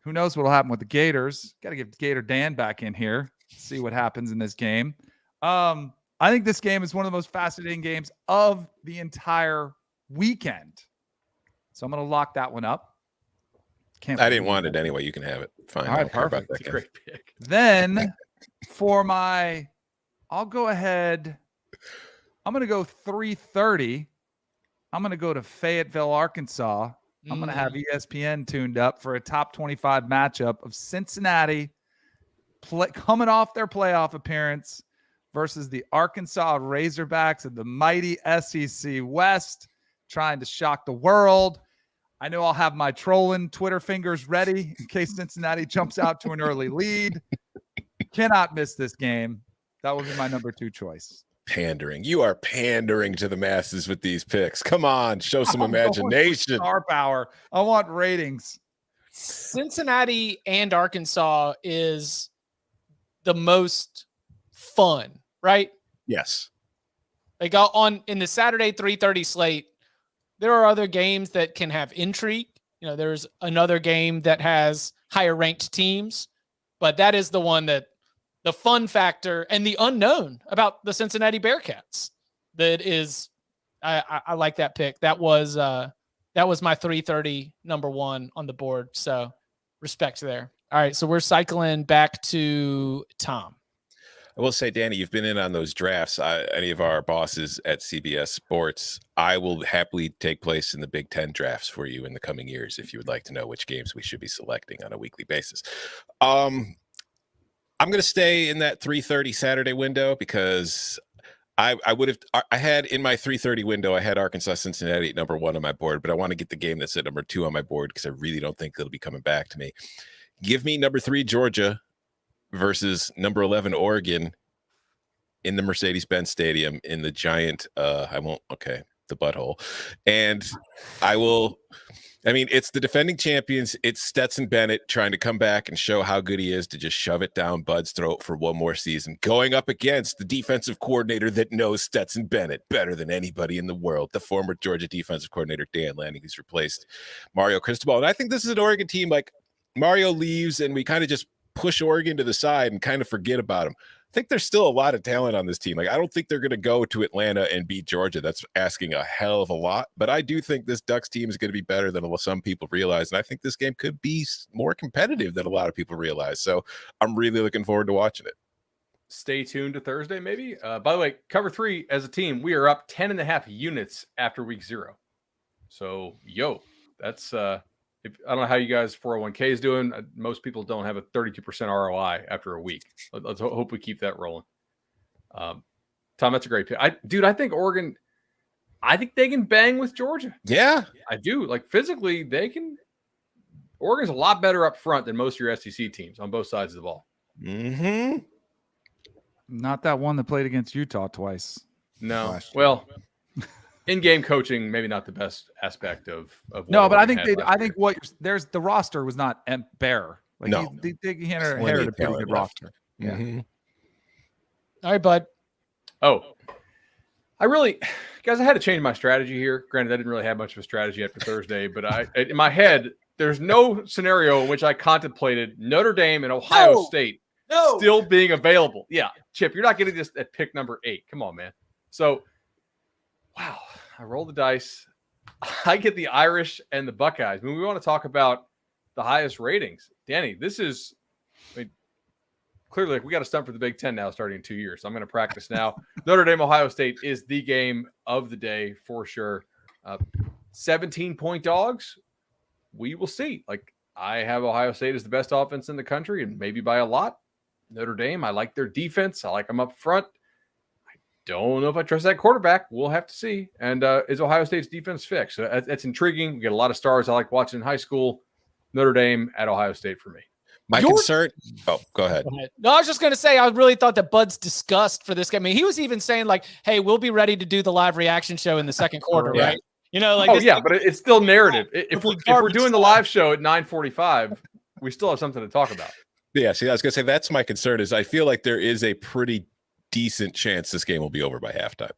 Who knows what will happen with the Gators? Got to get Gator Dan back in here, see what happens in this game. I think this game is one of the most fascinating games of the entire weekend. So I'm going to lock that one up. I didn't want it anyway. You can have it. Fine. All right, I don't care about perfect. that game. great pick. Then for my, I'll go ahead. I'm going to go 3:30. I'm going to go to Fayetteville, Arkansas. I'm going to have ESPN tuned up for a top 25 matchup of Cincinnati coming off their playoff appearance versus the Arkansas Razorbacks of the mighty SEC West, trying to shock the world. I know I'll have my trolling Twitter fingers ready in case Cincinnati jumps out to an early lead. Cannot miss this game. That will be my number 2 choice. Pandering. You are pandering to the masses with these picks. Come on, show some imagination. Star power. I want ratings. Cincinnati and Arkansas is the most fun, right? Yes. Like in the Saturday 3:30 slate, there are other games that can have intrigue. You know, there's another game that has higher ranked teams, but that is the one that the fun factor and the unknown about the Cincinnati Bearcats. That is, I like that pick. That was my 3:30 number 1 on the board. So respect there. All right. So we're cycling back to Tom. I will say, Danny, you've been in on those drafts. Any of our bosses at CBS Sports, I will happily take place in the Big Ten drafts for you in the coming years if you would like to know which games we should be selecting on a weekly basis. I'm going to stay in that 3:30 Saturday window because I had in my 3:30 window, I had Arkansas Cincinnati at number 1 on my board, but I want to get the game that's at number 2 on my board because I really don't think it'll be coming back to me. Give me number 3 Georgia versus number 11 Oregon in the Mercedes-Benz Stadium in the giant the butthole. And it's the defending champions. It's Stetson Bennett trying to come back and show how good he is to just shove it down Bud's throat for one more season, going up against the defensive coordinator that knows Stetson Bennett better than anybody in the world, the former Georgia defensive coordinator, Dan Lanning, who's replaced Mario Cristobal. And I think this is an Oregon team, like Mario leaves and we kind of just push Oregon to the side and kind of forget about him. I think there's still a lot of talent on this team. Like, I don't think they're going to go to Atlanta and beat Georgia. That's asking a hell of a lot. But I do think this Ducks team is going to be better than some people realize. And I think this game could be more competitive than a lot of people realize. So I'm really looking forward to watching it. Stay tuned to Thursday, maybe. By the way, cover 3 as a team, we are up 10.5 units after week 0. So, that's I don't know how you guys 401k is doing. Most people don't have a 32% ROI after a week. Let's hope we keep that rolling. Tom, that's a great pick. I think Oregon, I think they can bang with Georgia. Yeah. I do. Like, physically, they can. Oregon's a lot better up front than most of your SEC teams on both sides of the ball. Mm-hmm. Not that one that played against Utah twice. No. Well, in-game coaching, maybe not the best aspect of no, but I think the roster was not bare. Like, no, they inherited a pretty good roster. Mm-hmm. Yeah. All right, bud. Oh, guys, I had to change my strategy here. Granted, I didn't really have much of a strategy after Thursday, but in my head, there's no scenario in which I contemplated Notre Dame and Ohio State still being available. Yeah, Chip, you're not getting this at pick number 8. Come on, man. So, wow, I roll the dice. I get the Irish and the Buckeyes. I mean, we want to talk about the highest ratings. Danny, this is, I mean, clearly like, we got to stump for the Big Ten now starting in 2 years. So I'm going to practice now. Notre Dame, Ohio State is the game of the day for sure. 17-point dogs. We will see. Like, I have Ohio State as the best offense in the country and maybe by a lot. Notre Dame, I like their defense. I like them up front. Don't know if I trust that quarterback. We'll have to see. And is Ohio State's defense fixed? So that's intriguing. We get a lot of stars I like watching in high school. Notre Dame at Ohio State for me. My concern. Oh, go ahead. No, I was just going to say, I really thought that Bud's disgust for this game. I mean, he was even saying like, hey, we'll be ready to do the live reaction show in the second quarter, Yeah. right? You know, like, but it's still narrative. If we're doing the live show at 9:45, we still have something to talk about. Yeah, see, I was going to say that's my concern is I feel like there is a pretty decent chance this game will be over by halftime.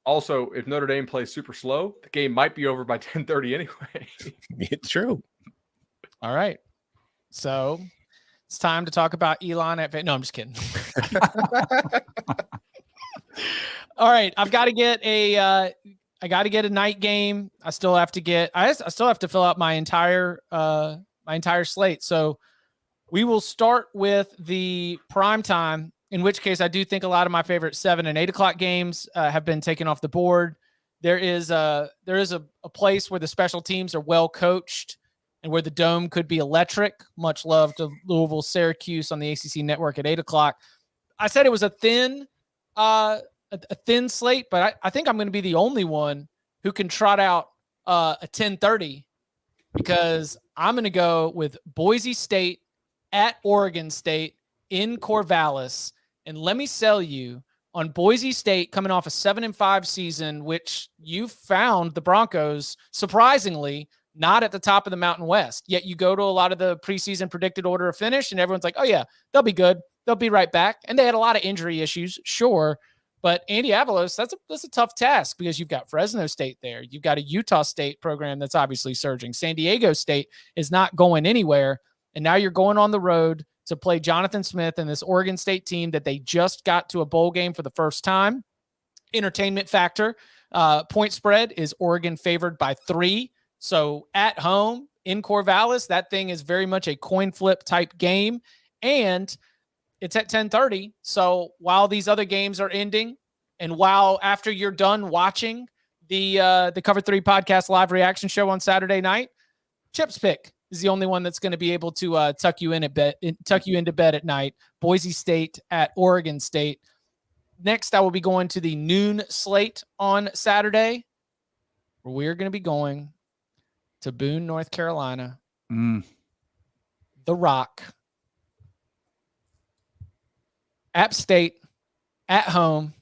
Also, if Notre Dame plays super slow, the game might be over by 10:30 anyway. It's true. all right. So it's time to talk about Elon at no, I'm just kidding. All right, I've got to get a night game. I still have to fill out my entire slate. So we will start with the prime time, in which case I do think a lot of my favorite 7 and 8 o'clock games have been taken off the board. There is a place where the special teams are well coached and where the dome could be electric. Much love to Louisville, Syracuse on the ACC network at 8 o'clock. I said it was a thin slate, but I think I'm going to be the only one who can trot out a 10:30 because I'm going to go with Boise State at Oregon State in Corvallis. And let me sell you on Boise State coming off a 7-5 season, which you found the Broncos surprisingly not at the top of the Mountain West. Yet you go to a lot of the preseason predicted order of finish and everyone's like, oh yeah, they'll be good. They'll be right back. And they had a lot of injury issues, sure. But Andy Avalos, that's a tough task because you've got Fresno State there. You've got a Utah State program that's obviously surging. San Diego State is not going anywhere. And now you're going on the road to play Jonathan Smith and this Oregon State team that they just got to a bowl game for the first time. Entertainment factor, point spread is Oregon favored by 3. So at home in Corvallis, that thing is very much a coin flip type game. And it's at 10:30. So while these other games are ending and while after you're done watching the Cover 3 podcast live reaction show on Saturday night, Chip's pick is the only one that's going to be able to tuck you into bed at night. Boise State at Oregon State. Next, I will be going to the noon slate on Saturday, where we're going to be going to Boone, North Carolina. The Rock. App State at home,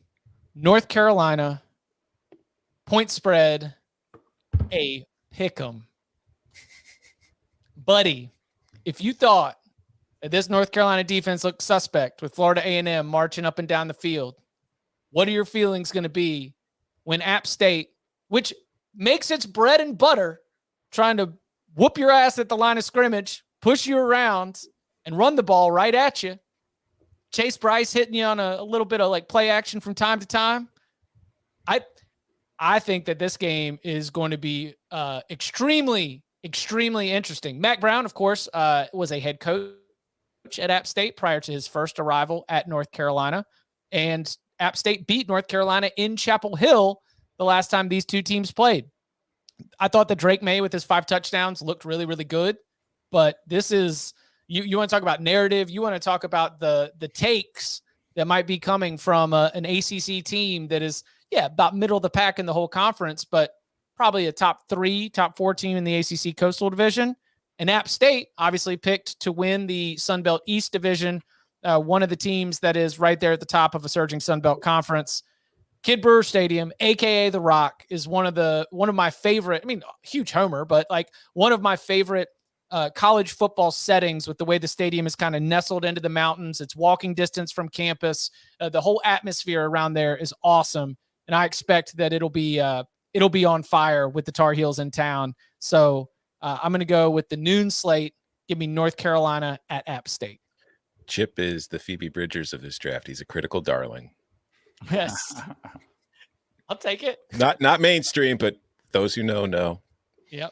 North Carolina, point spread, a pick'em. Buddy, if you thought that this North Carolina defense looked suspect with Florida A&M marching up and down the field, what are your feelings going to be when App State, which makes its bread and butter trying to whoop your ass at the line of scrimmage, push you around, and run the ball right at you, Chase Bryce hitting you on a little bit of like play action from time to time. I think that this game is going to be extremely interesting. Mac Brown, of course, was a head coach at App State prior to his first arrival at North Carolina. And App State beat North Carolina in Chapel Hill the last time these two teams played. I thought that Drake May with his 5 touchdowns looked really, really good. But this is... You want to talk about narrative. You want to talk about the takes that might be coming from an ACC team that is, about middle of the pack in the whole conference, but probably a top 3, top 4 team in the ACC Coastal Division. And App State obviously picked to win the Sun Belt East Division, one of the teams that is right there at the top of a surging Sun Belt conference. Kid Brewer Stadium, aka The Rock, is one of my favorite. I mean, huge homer, but like one of my favorite college football settings with the way the stadium is kind of nestled into the mountains. It's walking distance from campus. The whole atmosphere around there is awesome. And I expect that it'll be on fire with the Tar Heels in town. So I'm going to go with the noon slate Give me North Carolina at App State. Chip is the Phoebe Bridgers of this draft. He's a critical darling. Yes. I'll take it. Not mainstream, but those who know. Yep.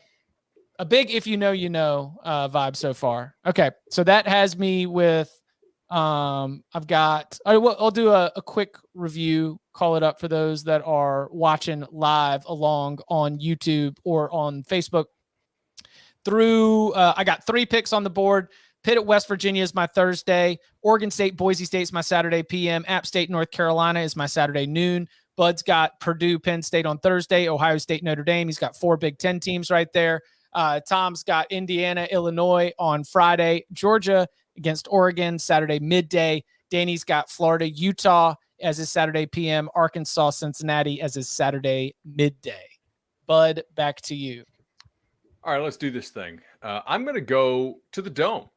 A big if you know vibe so far. Okay. So that has me with I've got I'll do a quick review, call it up for those that are watching live along on YouTube or on Facebook. I got 3 picks on the board. Pitt at West Virginia is my Thursday. Oregon State, Boise State is my Saturday PM. App State, North Carolina is my Saturday noon. Bud's got Purdue, Penn State on Thursday. Ohio State, Notre Dame. He's got 4 Big Ten teams right there. Tom's got Indiana, Illinois on Friday. Georgia against Oregon, Saturday midday. Danny's got Florida, Utah as his Saturday PM. Arkansas, Cincinnati as his Saturday midday. Bud, back to you. All right, let's do this thing. I'm going to go to the Dome.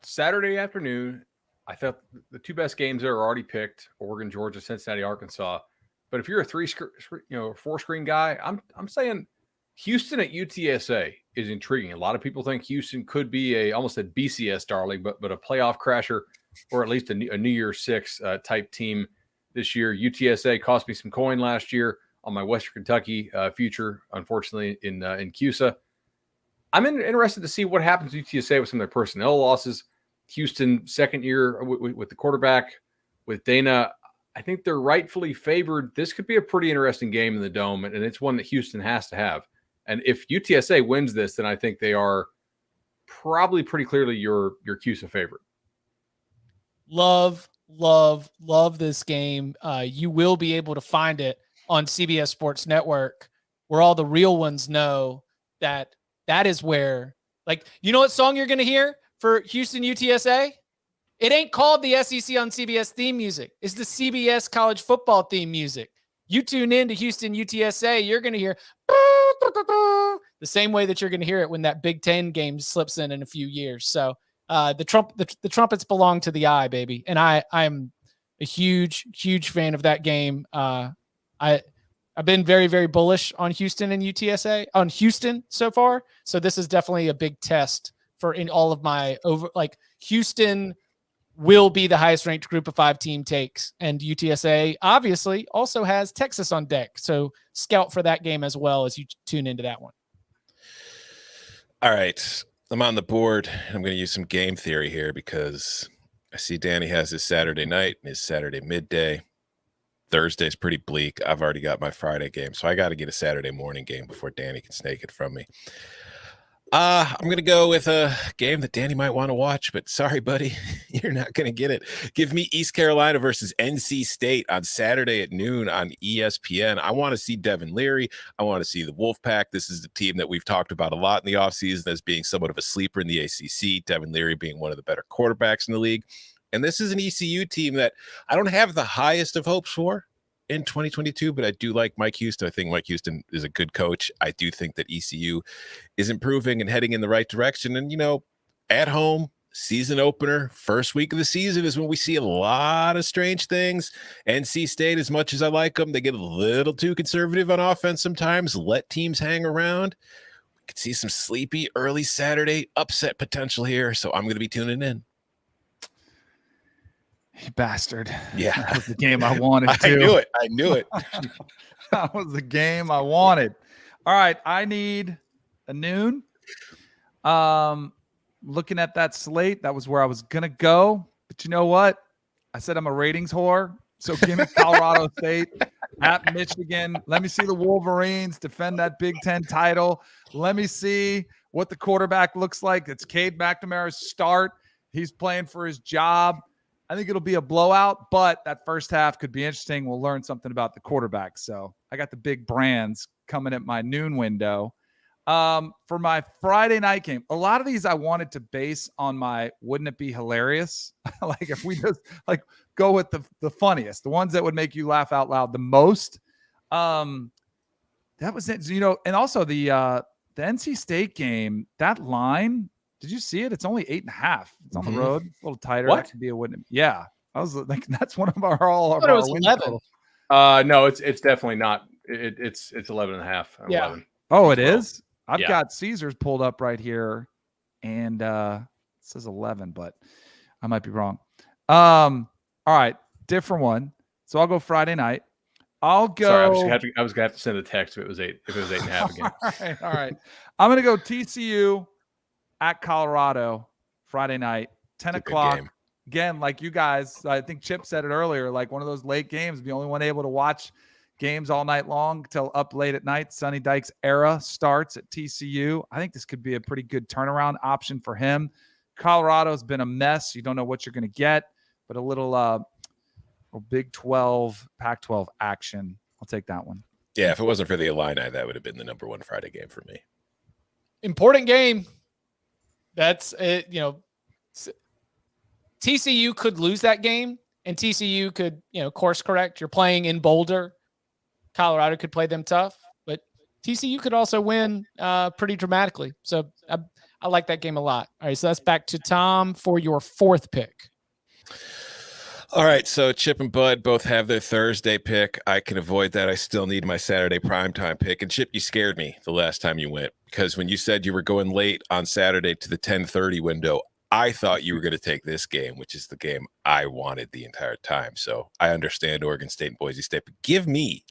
Saturday afternoon. I thought the 2 best games there are already picked: Oregon, Georgia, Cincinnati, Arkansas. But if you're a 4-screen guy, I'm saying Houston at UTSA is intriguing. A lot of people think Houston could be almost a BCS darling, but a playoff crasher, or at least a New Year's Six type team this year. UTSA cost me some coin last year on my Western Kentucky future, unfortunately, in CUSA. I'm interested to see what happens to UTSA with some of their personnel losses. Houston, second year with the quarterback, with Dana. I think they're rightfully favored. This could be a pretty interesting game in the Dome, and it's one that Houston has to have. And if UTSA wins this, then I think they are probably pretty clearly your CUSA favorite. Love this game. You will be able to find it on CBS Sports Network, where all the real ones know that is where, like, you know what song you're going to hear for Houston UTSA? It ain't called the SEC on CBS theme music. It's the CBS college football theme music. You tune in to Houston UTSA, you're going to hear the same way that you're going to hear it when that Big Ten game slips in a few years. So the trumpets belong to the eye, baby. And I'm a huge fan of that game. I've been very, very bullish on Houston and UTSA, on Houston so far. So this is definitely a big test for in all of my Houston will be the highest ranked group of 5 team takes. And UTSA obviously also has Texas on deck. So scout for that game as well as you tune into that one. All right. I'm on the board. I'm going to use some game theory here because I see Danny has his Saturday night and his Saturday midday. Thursday's pretty bleak. I've already got my Friday game, so I got to get a Saturday morning game before Danny can snake it from me. I'm going to go with a game that Danny might want to watch, but sorry, buddy, you're not going to get it. Give me East Carolina versus NC State on Saturday at noon on ESPN. I want to see Devin Leary. I want to see the Wolfpack. This is the team that we've talked about a lot in the offseason as being somewhat of a sleeper in the ACC, Devin Leary being one of the better quarterbacks in the league. And this is an ECU team that I don't have the highest of hopes for in 2022, but I do like Mike Houston. I think Mike Houston is a good coach. I do think that ECU is improving and heading in the right direction. And, at home, season opener, first week of the season is when we see a lot of strange things. NC State, as much as I like them, they get a little too conservative on offense sometimes, let teams hang around. We could see some sleepy early Saturday upset potential here. So I'm going to be tuning in. You bastard. Yeah. That was the game I wanted to. I knew it. That was the game I wanted. All right. I need a noon. Looking at that slate, that was where I was going to go. But you know what? I said I'm a ratings whore. So give me Colorado State at Michigan. Let me see the Wolverines defend that Big Ten title. Let me see what the quarterback looks like. It's Cade McNamara's start. He's playing for his job. I think it'll be a blowout, but that first half could be interesting. We'll learn something about the quarterback. So I got the big brands coming at my noon window. For my Friday night game, a lot of these I wanted to base on my wouldn't it be hilarious? Like if we just go with the funniest, the ones that would make you laugh out loud the most. That was it, and also the NC State game, that line. Did you see it? It's only 8.5. It's on the road, a little tighter. What? That could be a wouldn't. Yeah, I was like, that's one of our all of I thought our it was win 11. total. No, it's definitely not. It's 11.5. Yeah. 11. Oh, it 12. is. I've got Caesars pulled up right here. and it says 11, but I might be wrong. All right, different one. So I'll go Friday night. I'll go. Sorry, I was gonna have to send a text if it was 8. If it was 8.5 again. All right. I'm gonna go TCU at Colorado Friday night, 10 o'clock. Again, like you guys, I think Chip said it earlier, like one of those late games. The only one able to watch games all night long till up late at night. Sonny Dykes era starts at TCU. I think this could be a pretty good turnaround option for him. Colorado's been a mess. You don't know what you're going to get, but a little Big 12, Pac-12 action. I'll take that one. Yeah, if it wasn't for the Illini, that would have been the number one Friday game for me. Important game. That's it. You know, TCU could lose that game, and TCU could, course correct. You're playing in Boulder. Colorado could play them tough, but TCU could also win pretty dramatically. So I like that game a lot. All right, so that's back to Tom for your fourth pick. All right, so Chip and Bud both have their Thursday pick. I can avoid that. I still need my Saturday primetime pick. And Chip, you scared me the last time you went, because when you said you were going late on Saturday to the 10:30 window, I thought you were going to take this game, which is the game I wanted the entire time. So I understand Oregon State and Boise State, but give me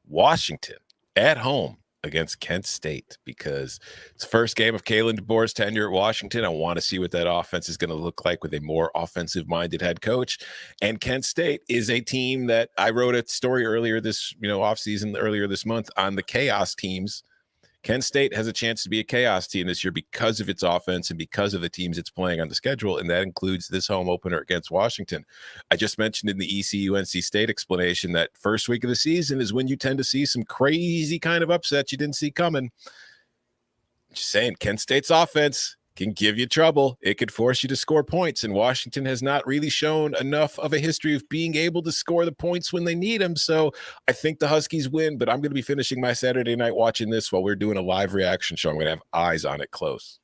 Washington at home against Kent State, because it's the first game of Kalen DeBoer's tenure at Washington. I want to see what that offense is going to look like with a more offensive-minded head coach. And Kent State is a team that I wrote a story earlier this, earlier this month on the chaos teams. Kent State has a chance to be a chaos team this year because of its offense and because of the teams it's playing on the schedule, and that includes this home opener against Washington. I just mentioned in the ECU-NC State explanation that first week of the season is when you tend to see some crazy kind of upsets you didn't see coming. Just saying, Kent State's offense can give you trouble. It could force you to score points, and Washington has not really shown enough of a history of being able to score the points when they need them. So I think the Huskies win, but I'm going to be finishing my Saturday night watching this while we're doing a live reaction show. I'm going to have eyes on it close.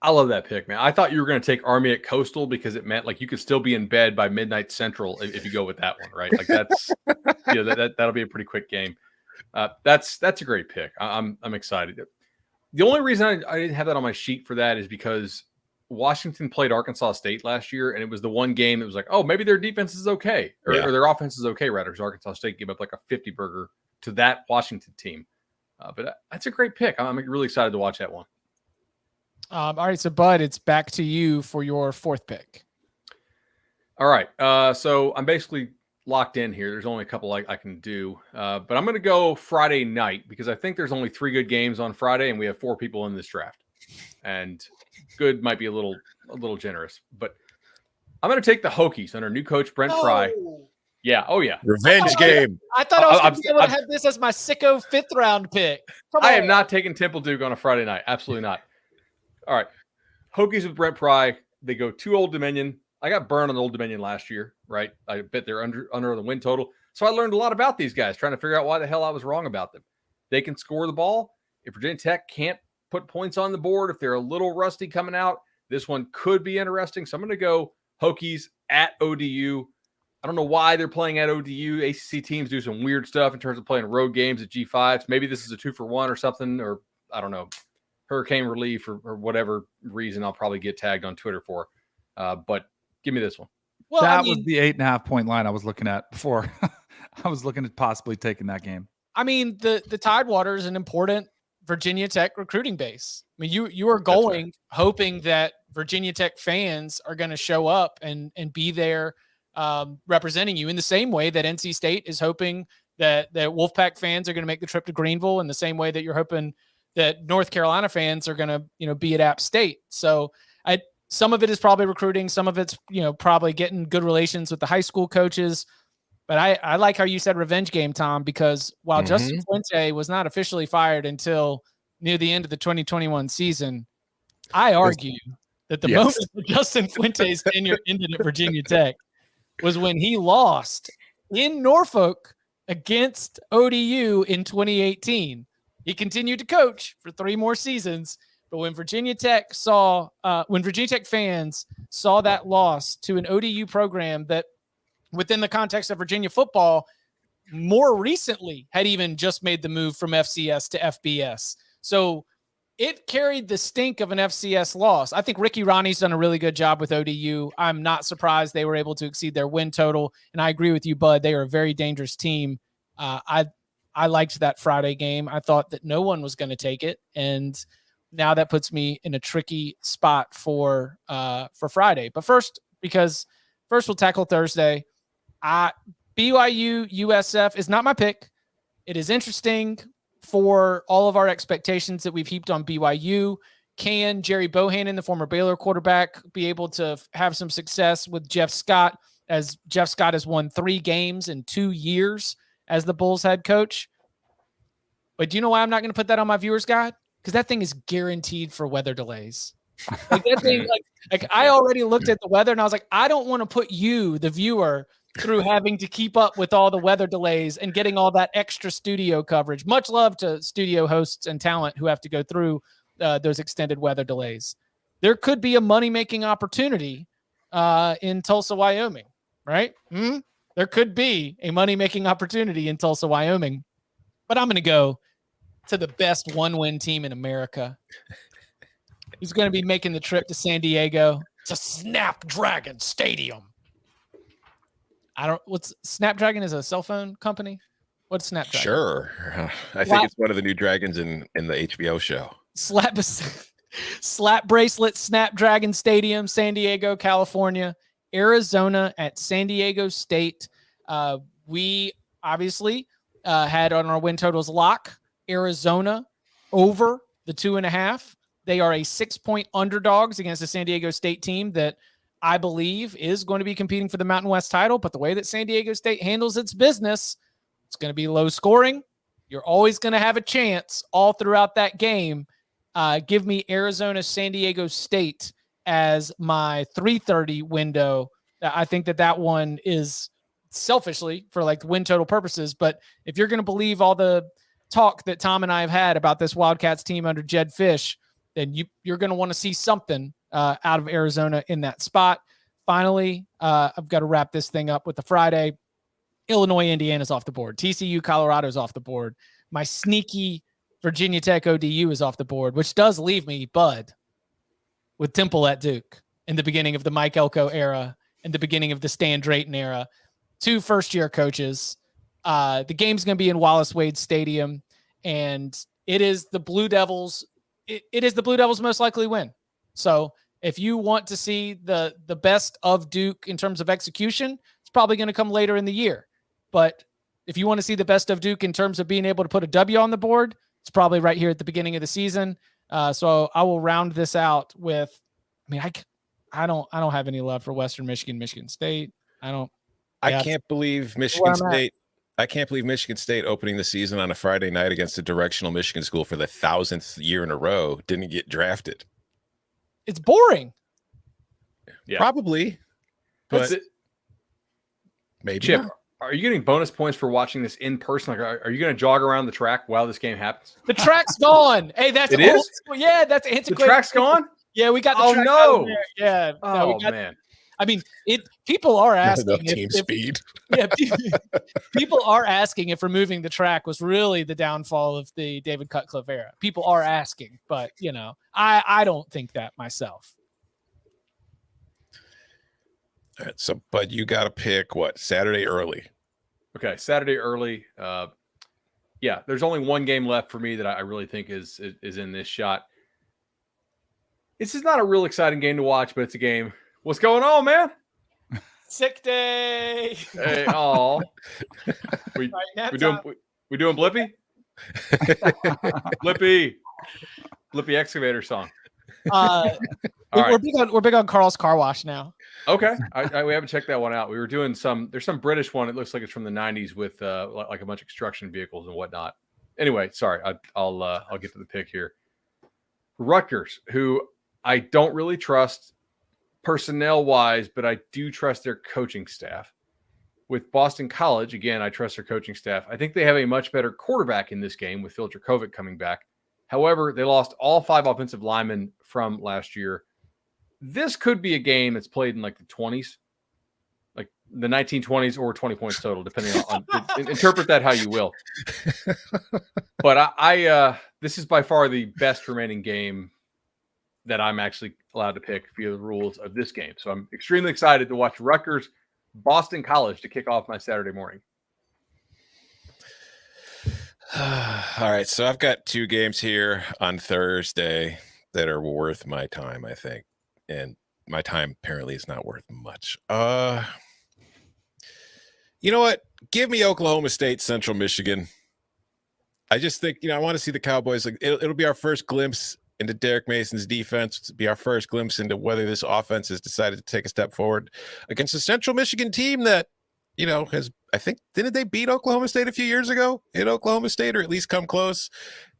I love that pick, man. I thought you were going to take Army at Coastal because it meant like you could still be in bed by midnight Central if you go with that one, right? Like that's that'll be a pretty quick game. That's a great pick. I'm excited. The only reason I didn't have that on my sheet for that is because Washington played Arkansas State last year, and it was the one game that was like, oh, maybe their defense is okay, or their offense is okay, rather, because Arkansas State gave up like a 50-burger to that Washington team. But that's a great pick. I'm really excited to watch that one. All right, so Bud, it's back to you for your fourth pick. All right, so I'm basically locked in here. There's only a couple I can do, but I'm going to go Friday night because I think there's only 3 good games on Friday, and we have 4 people in this draft. And good might be a little generous, but I'm going to take the Hokies under new coach Brent Pry. Yeah, oh yeah, revenge game. I thought I was going to be able to have this as my sicko 5th round pick. I am not taking Temple Duke on a Friday night. Absolutely not. All right, Hokies with Brent Pry. They go to Old Dominion. I got burned on Old Dominion last year, right? I bet they're under the win total. So I learned a lot about these guys, trying to figure out why the hell I was wrong about them. They can score the ball. If Virginia Tech can't put points on the board, if they're a little rusty coming out, this one could be interesting. So I'm going to go Hokies at ODU. I don't know why they're playing at ODU. ACC teams do some weird stuff in terms of playing road games at G5s. Maybe this is a 2-for-1 or something, or I don't know, hurricane relief or whatever reason I'll probably get tagged on Twitter for. But give me this one. Well, that was the 8.5 point line I was looking at before. I was looking at possibly taking that game. I mean, the Tidewater is an important Virginia Tech recruiting base. I mean, you are going hoping that Virginia Tech fans are going to show up and be there representing you in the same way that NC State is hoping that Wolfpack fans are going to make the trip to Greenville, in the same way that you're hoping that North Carolina fans are going to be at App State. So some of it is probably recruiting. Some of it's, probably getting good relations with the high school coaches. But I like how you said revenge game, Tom, because while Justin Fuente was not officially fired until near the end of the 2021 season, I argue that the moment that Justin Fuente's tenure ended at Virginia Tech was when he lost in Norfolk against ODU in 2018. He continued to coach for 3 more seasons. But when Virginia Tech fans saw that loss to an ODU program that, within the context of Virginia football, more recently had even just made the move from FCS to FBS. So it carried the stink of an FCS loss. I think Ricky Ronnie's done a really good job with ODU. I'm not surprised they were able to exceed their win total. And I agree with you, Bud. They are a very dangerous team. I liked that Friday game. I thought that no one was going to take it. And now that puts me in a tricky spot for Friday. But first we'll tackle Thursday. BYU USF is not my pick. It is interesting for all of our expectations that we've heaped on BYU. Can Jerry Bohannon, the former Baylor quarterback, be able to have some success with Jeff Scott, as Jeff Scott has won 3 games in 2 years as the Bulls head coach? But do you know why I'm not going to put that on my viewer's guide? Because that thing is guaranteed for weather delays. Like that thing, like I already looked at the weather and I was like, I don't want to put you, the viewer, through having to keep up with all the weather delays and getting all that extra studio coverage. Much love to studio hosts and talent who have to go through those extended weather delays. There could be a money-making opportunity in Tulsa, Wyoming, right? There could be a money-making opportunity in Tulsa, Wyoming. But I'm going to go to the best one-win team in America. Who's going to be making the trip to San Diego to Snapdragon Stadium. What's Snapdragon is a cell phone company? What's Snapdragon? Sure. I think it's one of the new dragons in the HBO show. Slap Bracelet Snapdragon Stadium, San Diego, California. Arizona at San Diego State. We obviously had on our win totals lock Arizona over the 2.5. They are a 6-point underdogs against the San Diego State team that I believe is going to be competing for the Mountain West title. But the way that San Diego State handles its business, it's going to be low scoring. You're always going to have a chance all throughout that game. Give me Arizona, San Diego State as my 3:30 window. I think that one is selfishly for like win total purposes. But if you're going to believe all the talk that Tom and I have had about this Wildcats team under Jed Fish, then you're going to want to see something out of Arizona in that spot. Finally, I've got to wrap this thing up with the Friday. Illinois, Indiana's off the board. TCU, Colorado's off the board. My sneaky Virginia Tech ODU is off the board, which does leave me, Bud, with Temple at Duke in the beginning of the Mike Elko era and the beginning of the Stan Drayton era. 2 first-year coaches. The game's going to be in Wallace Wade Stadium, and it is the Blue Devils. It is the Blue Devils' most likely win. So if you want to see the best of Duke in terms of execution, it's probably going to come later in the year. But if you want to see the best of Duke in terms of being able to put a W on the board, it's probably right here at the beginning of the season. So I will round this out with, I don't have any love for Western Michigan, Michigan State. I can't believe Michigan State. I can't believe Michigan State opening the season on a Friday night against a directional Michigan school for the 1,000th year in a row didn't get drafted. It's boring. Yeah. Probably. But maybe. Chip, not. are you getting bonus points for watching this in person? Like, are you going to jog around the track while this game happens? The track's gone. Hey, that's it is? School. Yeah, that's antiquated. The track's gone? Yeah, we got the track no. out there. Yeah. Oh, man. I mean, people are asking team speed. Yeah, people are asking if removing the track was really the downfall of the David Cutcliffe era. People are asking, but I don't think that myself. All right, so but you got to pick what? Saturday early. Okay, Saturday early. Yeah, there's only one game left for me that I really think is in this shot. This is not a real exciting game to watch, but it's a game. What's going on, man? Sick day. Hey, oh, we doing Blippy? Blippy excavator song. We're big on Carl's Car Wash now. Okay, we haven't checked that one out. We were doing there's some British one. It looks like it's from the 90s with like a bunch of construction vehicles and whatnot. Anyway, sorry, I'll get to the pick here. Rutgers, who I don't really trust personnel wise, but I do trust their coaching staff. With Boston College, again, I trust their coaching staff. I think they have a much better quarterback in this game with Phil Dracovic coming back. However, they lost all 5 offensive linemen from last year. This could be a game that's played in like the 20s, like the 1920s, or 20 points total, depending on interpret that how you will. But This is by far the best remaining game that I'm actually allowed to pick via the rules of this game. So I'm extremely excited to watch Rutgers Boston College to kick off my Saturday morning. All right, so I've got 2 games here on Thursday that are worth my time, I think. And my time apparently is not worth much. You know what? Give me Oklahoma State, Central Michigan. I just think, I want to see the Cowboys. Like it'll be our first glimpse into Derek Mason's defense. It'll be our first glimpse into whether this offense has decided to take a step forward against a Central Michigan team that, has, I think, didn't they beat Oklahoma State a few years ago in Oklahoma State, or at least come close?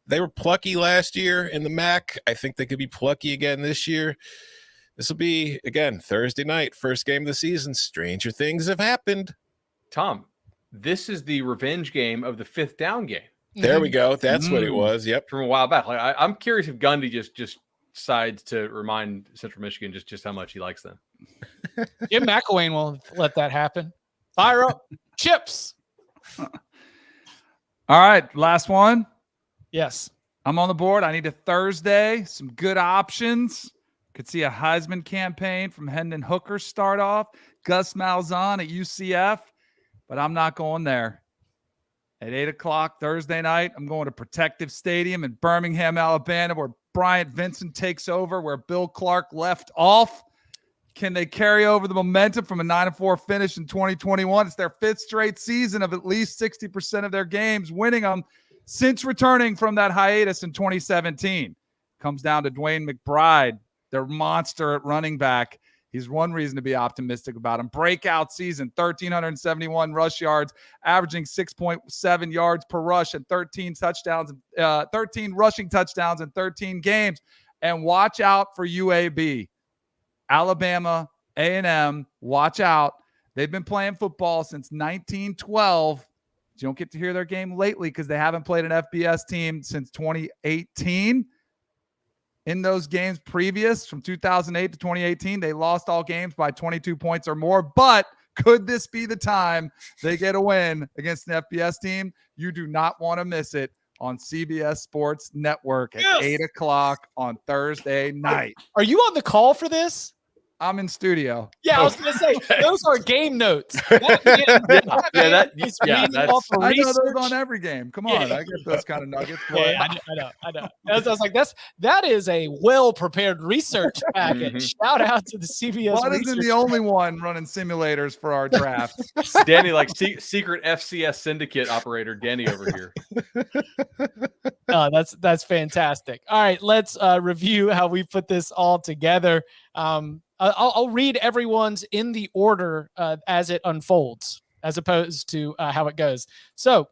They were plucky last year in the MAC. I think they could be plucky again this year. This will be, again, Thursday night, first game of the season. Stranger things have happened. Tom, this is the revenge game of the 5th down game. There we go. That's what it was. Yep. From a while back. Like I'm curious if Gundy just decides to remind Central Michigan just how much he likes them. Jim McElwain won't let that happen. Fire up chips. All right, last one. Yes. I'm on the board. I need a Thursday. Some good options. Could see a Heisman campaign from Hendon Hooker start off. Gus Malzahn at UCF, but I'm not going there. At 8 o'clock Thursday night, I'm going to Protective Stadium in Birmingham, Alabama, where Bryant Vincent takes over, where Bill Clark left off. Can they carry over the momentum from a 9-4 finish in 2021? It's their 5th straight season of at least 60% of their games, winning them since returning from that hiatus in 2017. Comes down to Dwayne McBride, their monster at running back. He's one reason to be optimistic about him. Breakout season, 1,371 rush yards, averaging 6.7 yards per rush and 13 rushing touchdowns in 13 games. And watch out for UAB. Alabama, A&M, watch out. They've been playing football since 1912. You don't get to hear their game lately because they haven't played an FBS team since 2018. In those games previous, from 2008 to 2018, they lost all games by 22 points or more. But could this be the time they get a win against an FBS team? You do not want to miss it on CBS Sports Network at 8 o'clock on Thursday night. Are you on the call for this? I'm in studio. Yeah, I was going to say, those are game notes. I know those on every game. Come on, I get those kind of nuggets. Yeah, I know. I was like, that is a well-prepared research packet. Shout out to the CBS. Bud isn't the only one running simulators for our draft. Danny, like secret FCS syndicate operator, Danny over here. That's fantastic. All right, let's review how we put this all together. I'll read everyone's in the order as it unfolds, as opposed to how it goes. So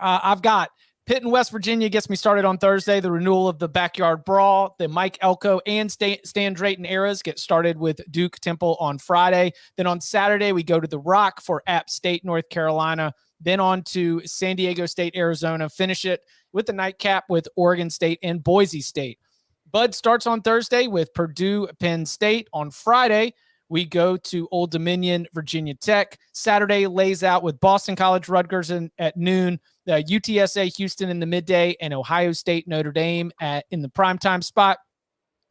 I've got Pitt and West Virginia gets me started on Thursday. The renewal of the Backyard Brawl. The Mike Elko and Stan Drayton eras get started with Duke Temple on Friday. Then on Saturday, we go to the Rock for App State, North Carolina. Then on to San Diego State, Arizona. Finish it with the nightcap with Oregon State and Boise State. Bud starts on Thursday with Purdue, Penn State. On Friday, we go to Old Dominion, Virginia Tech. Saturday lays out with Boston College, Rutgers at noon, UTSA, Houston in the midday, and Ohio State, Notre Dame in the primetime spot.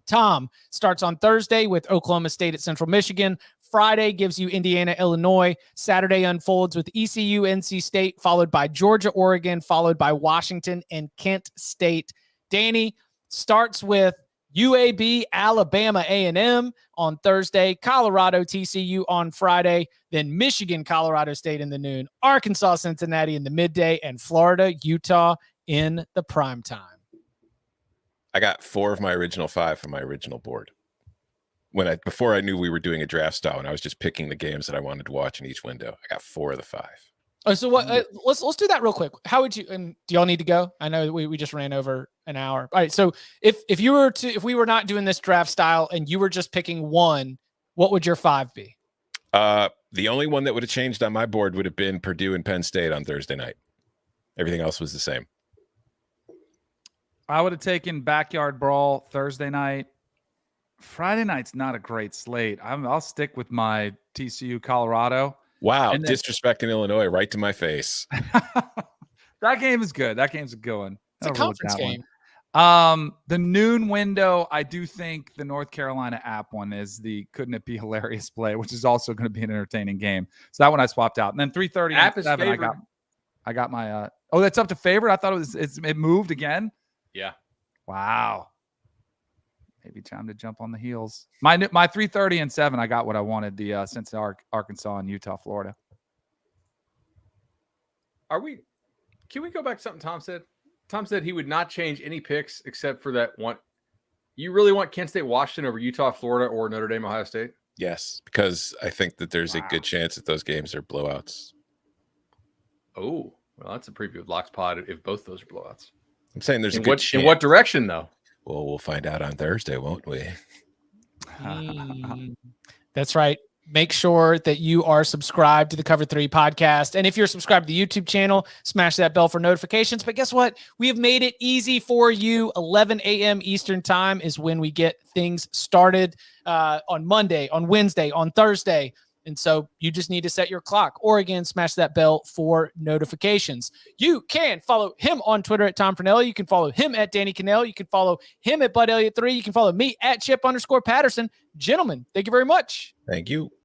Tom starts on Thursday with Oklahoma State at Central Michigan. Friday gives you Indiana, Illinois. Saturday unfolds with ECU, NC State, followed by Georgia, Oregon, followed by Washington and Kent State. Danny starts with UAB, Alabama A&M on Thursday, Colorado, TCU on Friday, then Michigan, Colorado State in the noon, Arkansas, Cincinnati in the midday, and Florida, Utah in the primetime. I got 4 of my original 5 from my original board. Before I knew we were doing a draft style, and I was just picking the games that I wanted to watch in each window. I got 4 of the 5. Oh, so what? Let's do that real quick. How would you? And do y'all need to go? I know we just ran over an hour. All right. So if we were not doing this draft style and you were just picking one, what would your 5 be? The only one that would have changed on my board would have been Purdue and Penn State on Thursday night. Everything else was the same. I would have taken Backyard Brawl Thursday night. Friday night's not a great slate. I'll stick with my TCU Colorado. Wow, disrespecting Illinois right to my face. That game is good. That game's a good one. It's a conference game. The noon window, I do think the North Carolina app one is the couldn't it be hilarious play, which is also going to be an entertaining game. So that one I swapped out. And then 3:30 App and is 7, favored. I got my that's up to favorite. I thought it moved again. Yeah. Wow. Maybe time to jump on the heels. My 3:30 and 7, I got what I wanted, the Cincinnati, Arkansas, and Utah, Florida. Can we go back to something Tom said? Tom said he would not change any picks except for that one. You really want Kent State, Washington over Utah, Florida, or Notre Dame, Ohio State? Yes, because I think that there's a good chance that those games are blowouts. Oh, well, that's a preview of Locks Pod if both those are blowouts. I'm saying there's in a good what, chance. In what direction, though? Well, we'll find out on Thursday, won't we? That's right. Make sure that you are subscribed to the Cover 3 podcast. And if you're subscribed to the YouTube channel, smash that bell for notifications. But guess what? We have made it easy for you. 11 a.m. Eastern time is when we get things started on Monday, on Wednesday, on Thursday. And so you just need to set your clock or again, smash that bell for notifications. You can follow him on Twitter at Tom Fernelli. You can follow him at Danny Cannell. You can follow him at Bud Elliott 3. You can follow me at Chip_Patterson. Gentlemen, thank you very much. Thank you.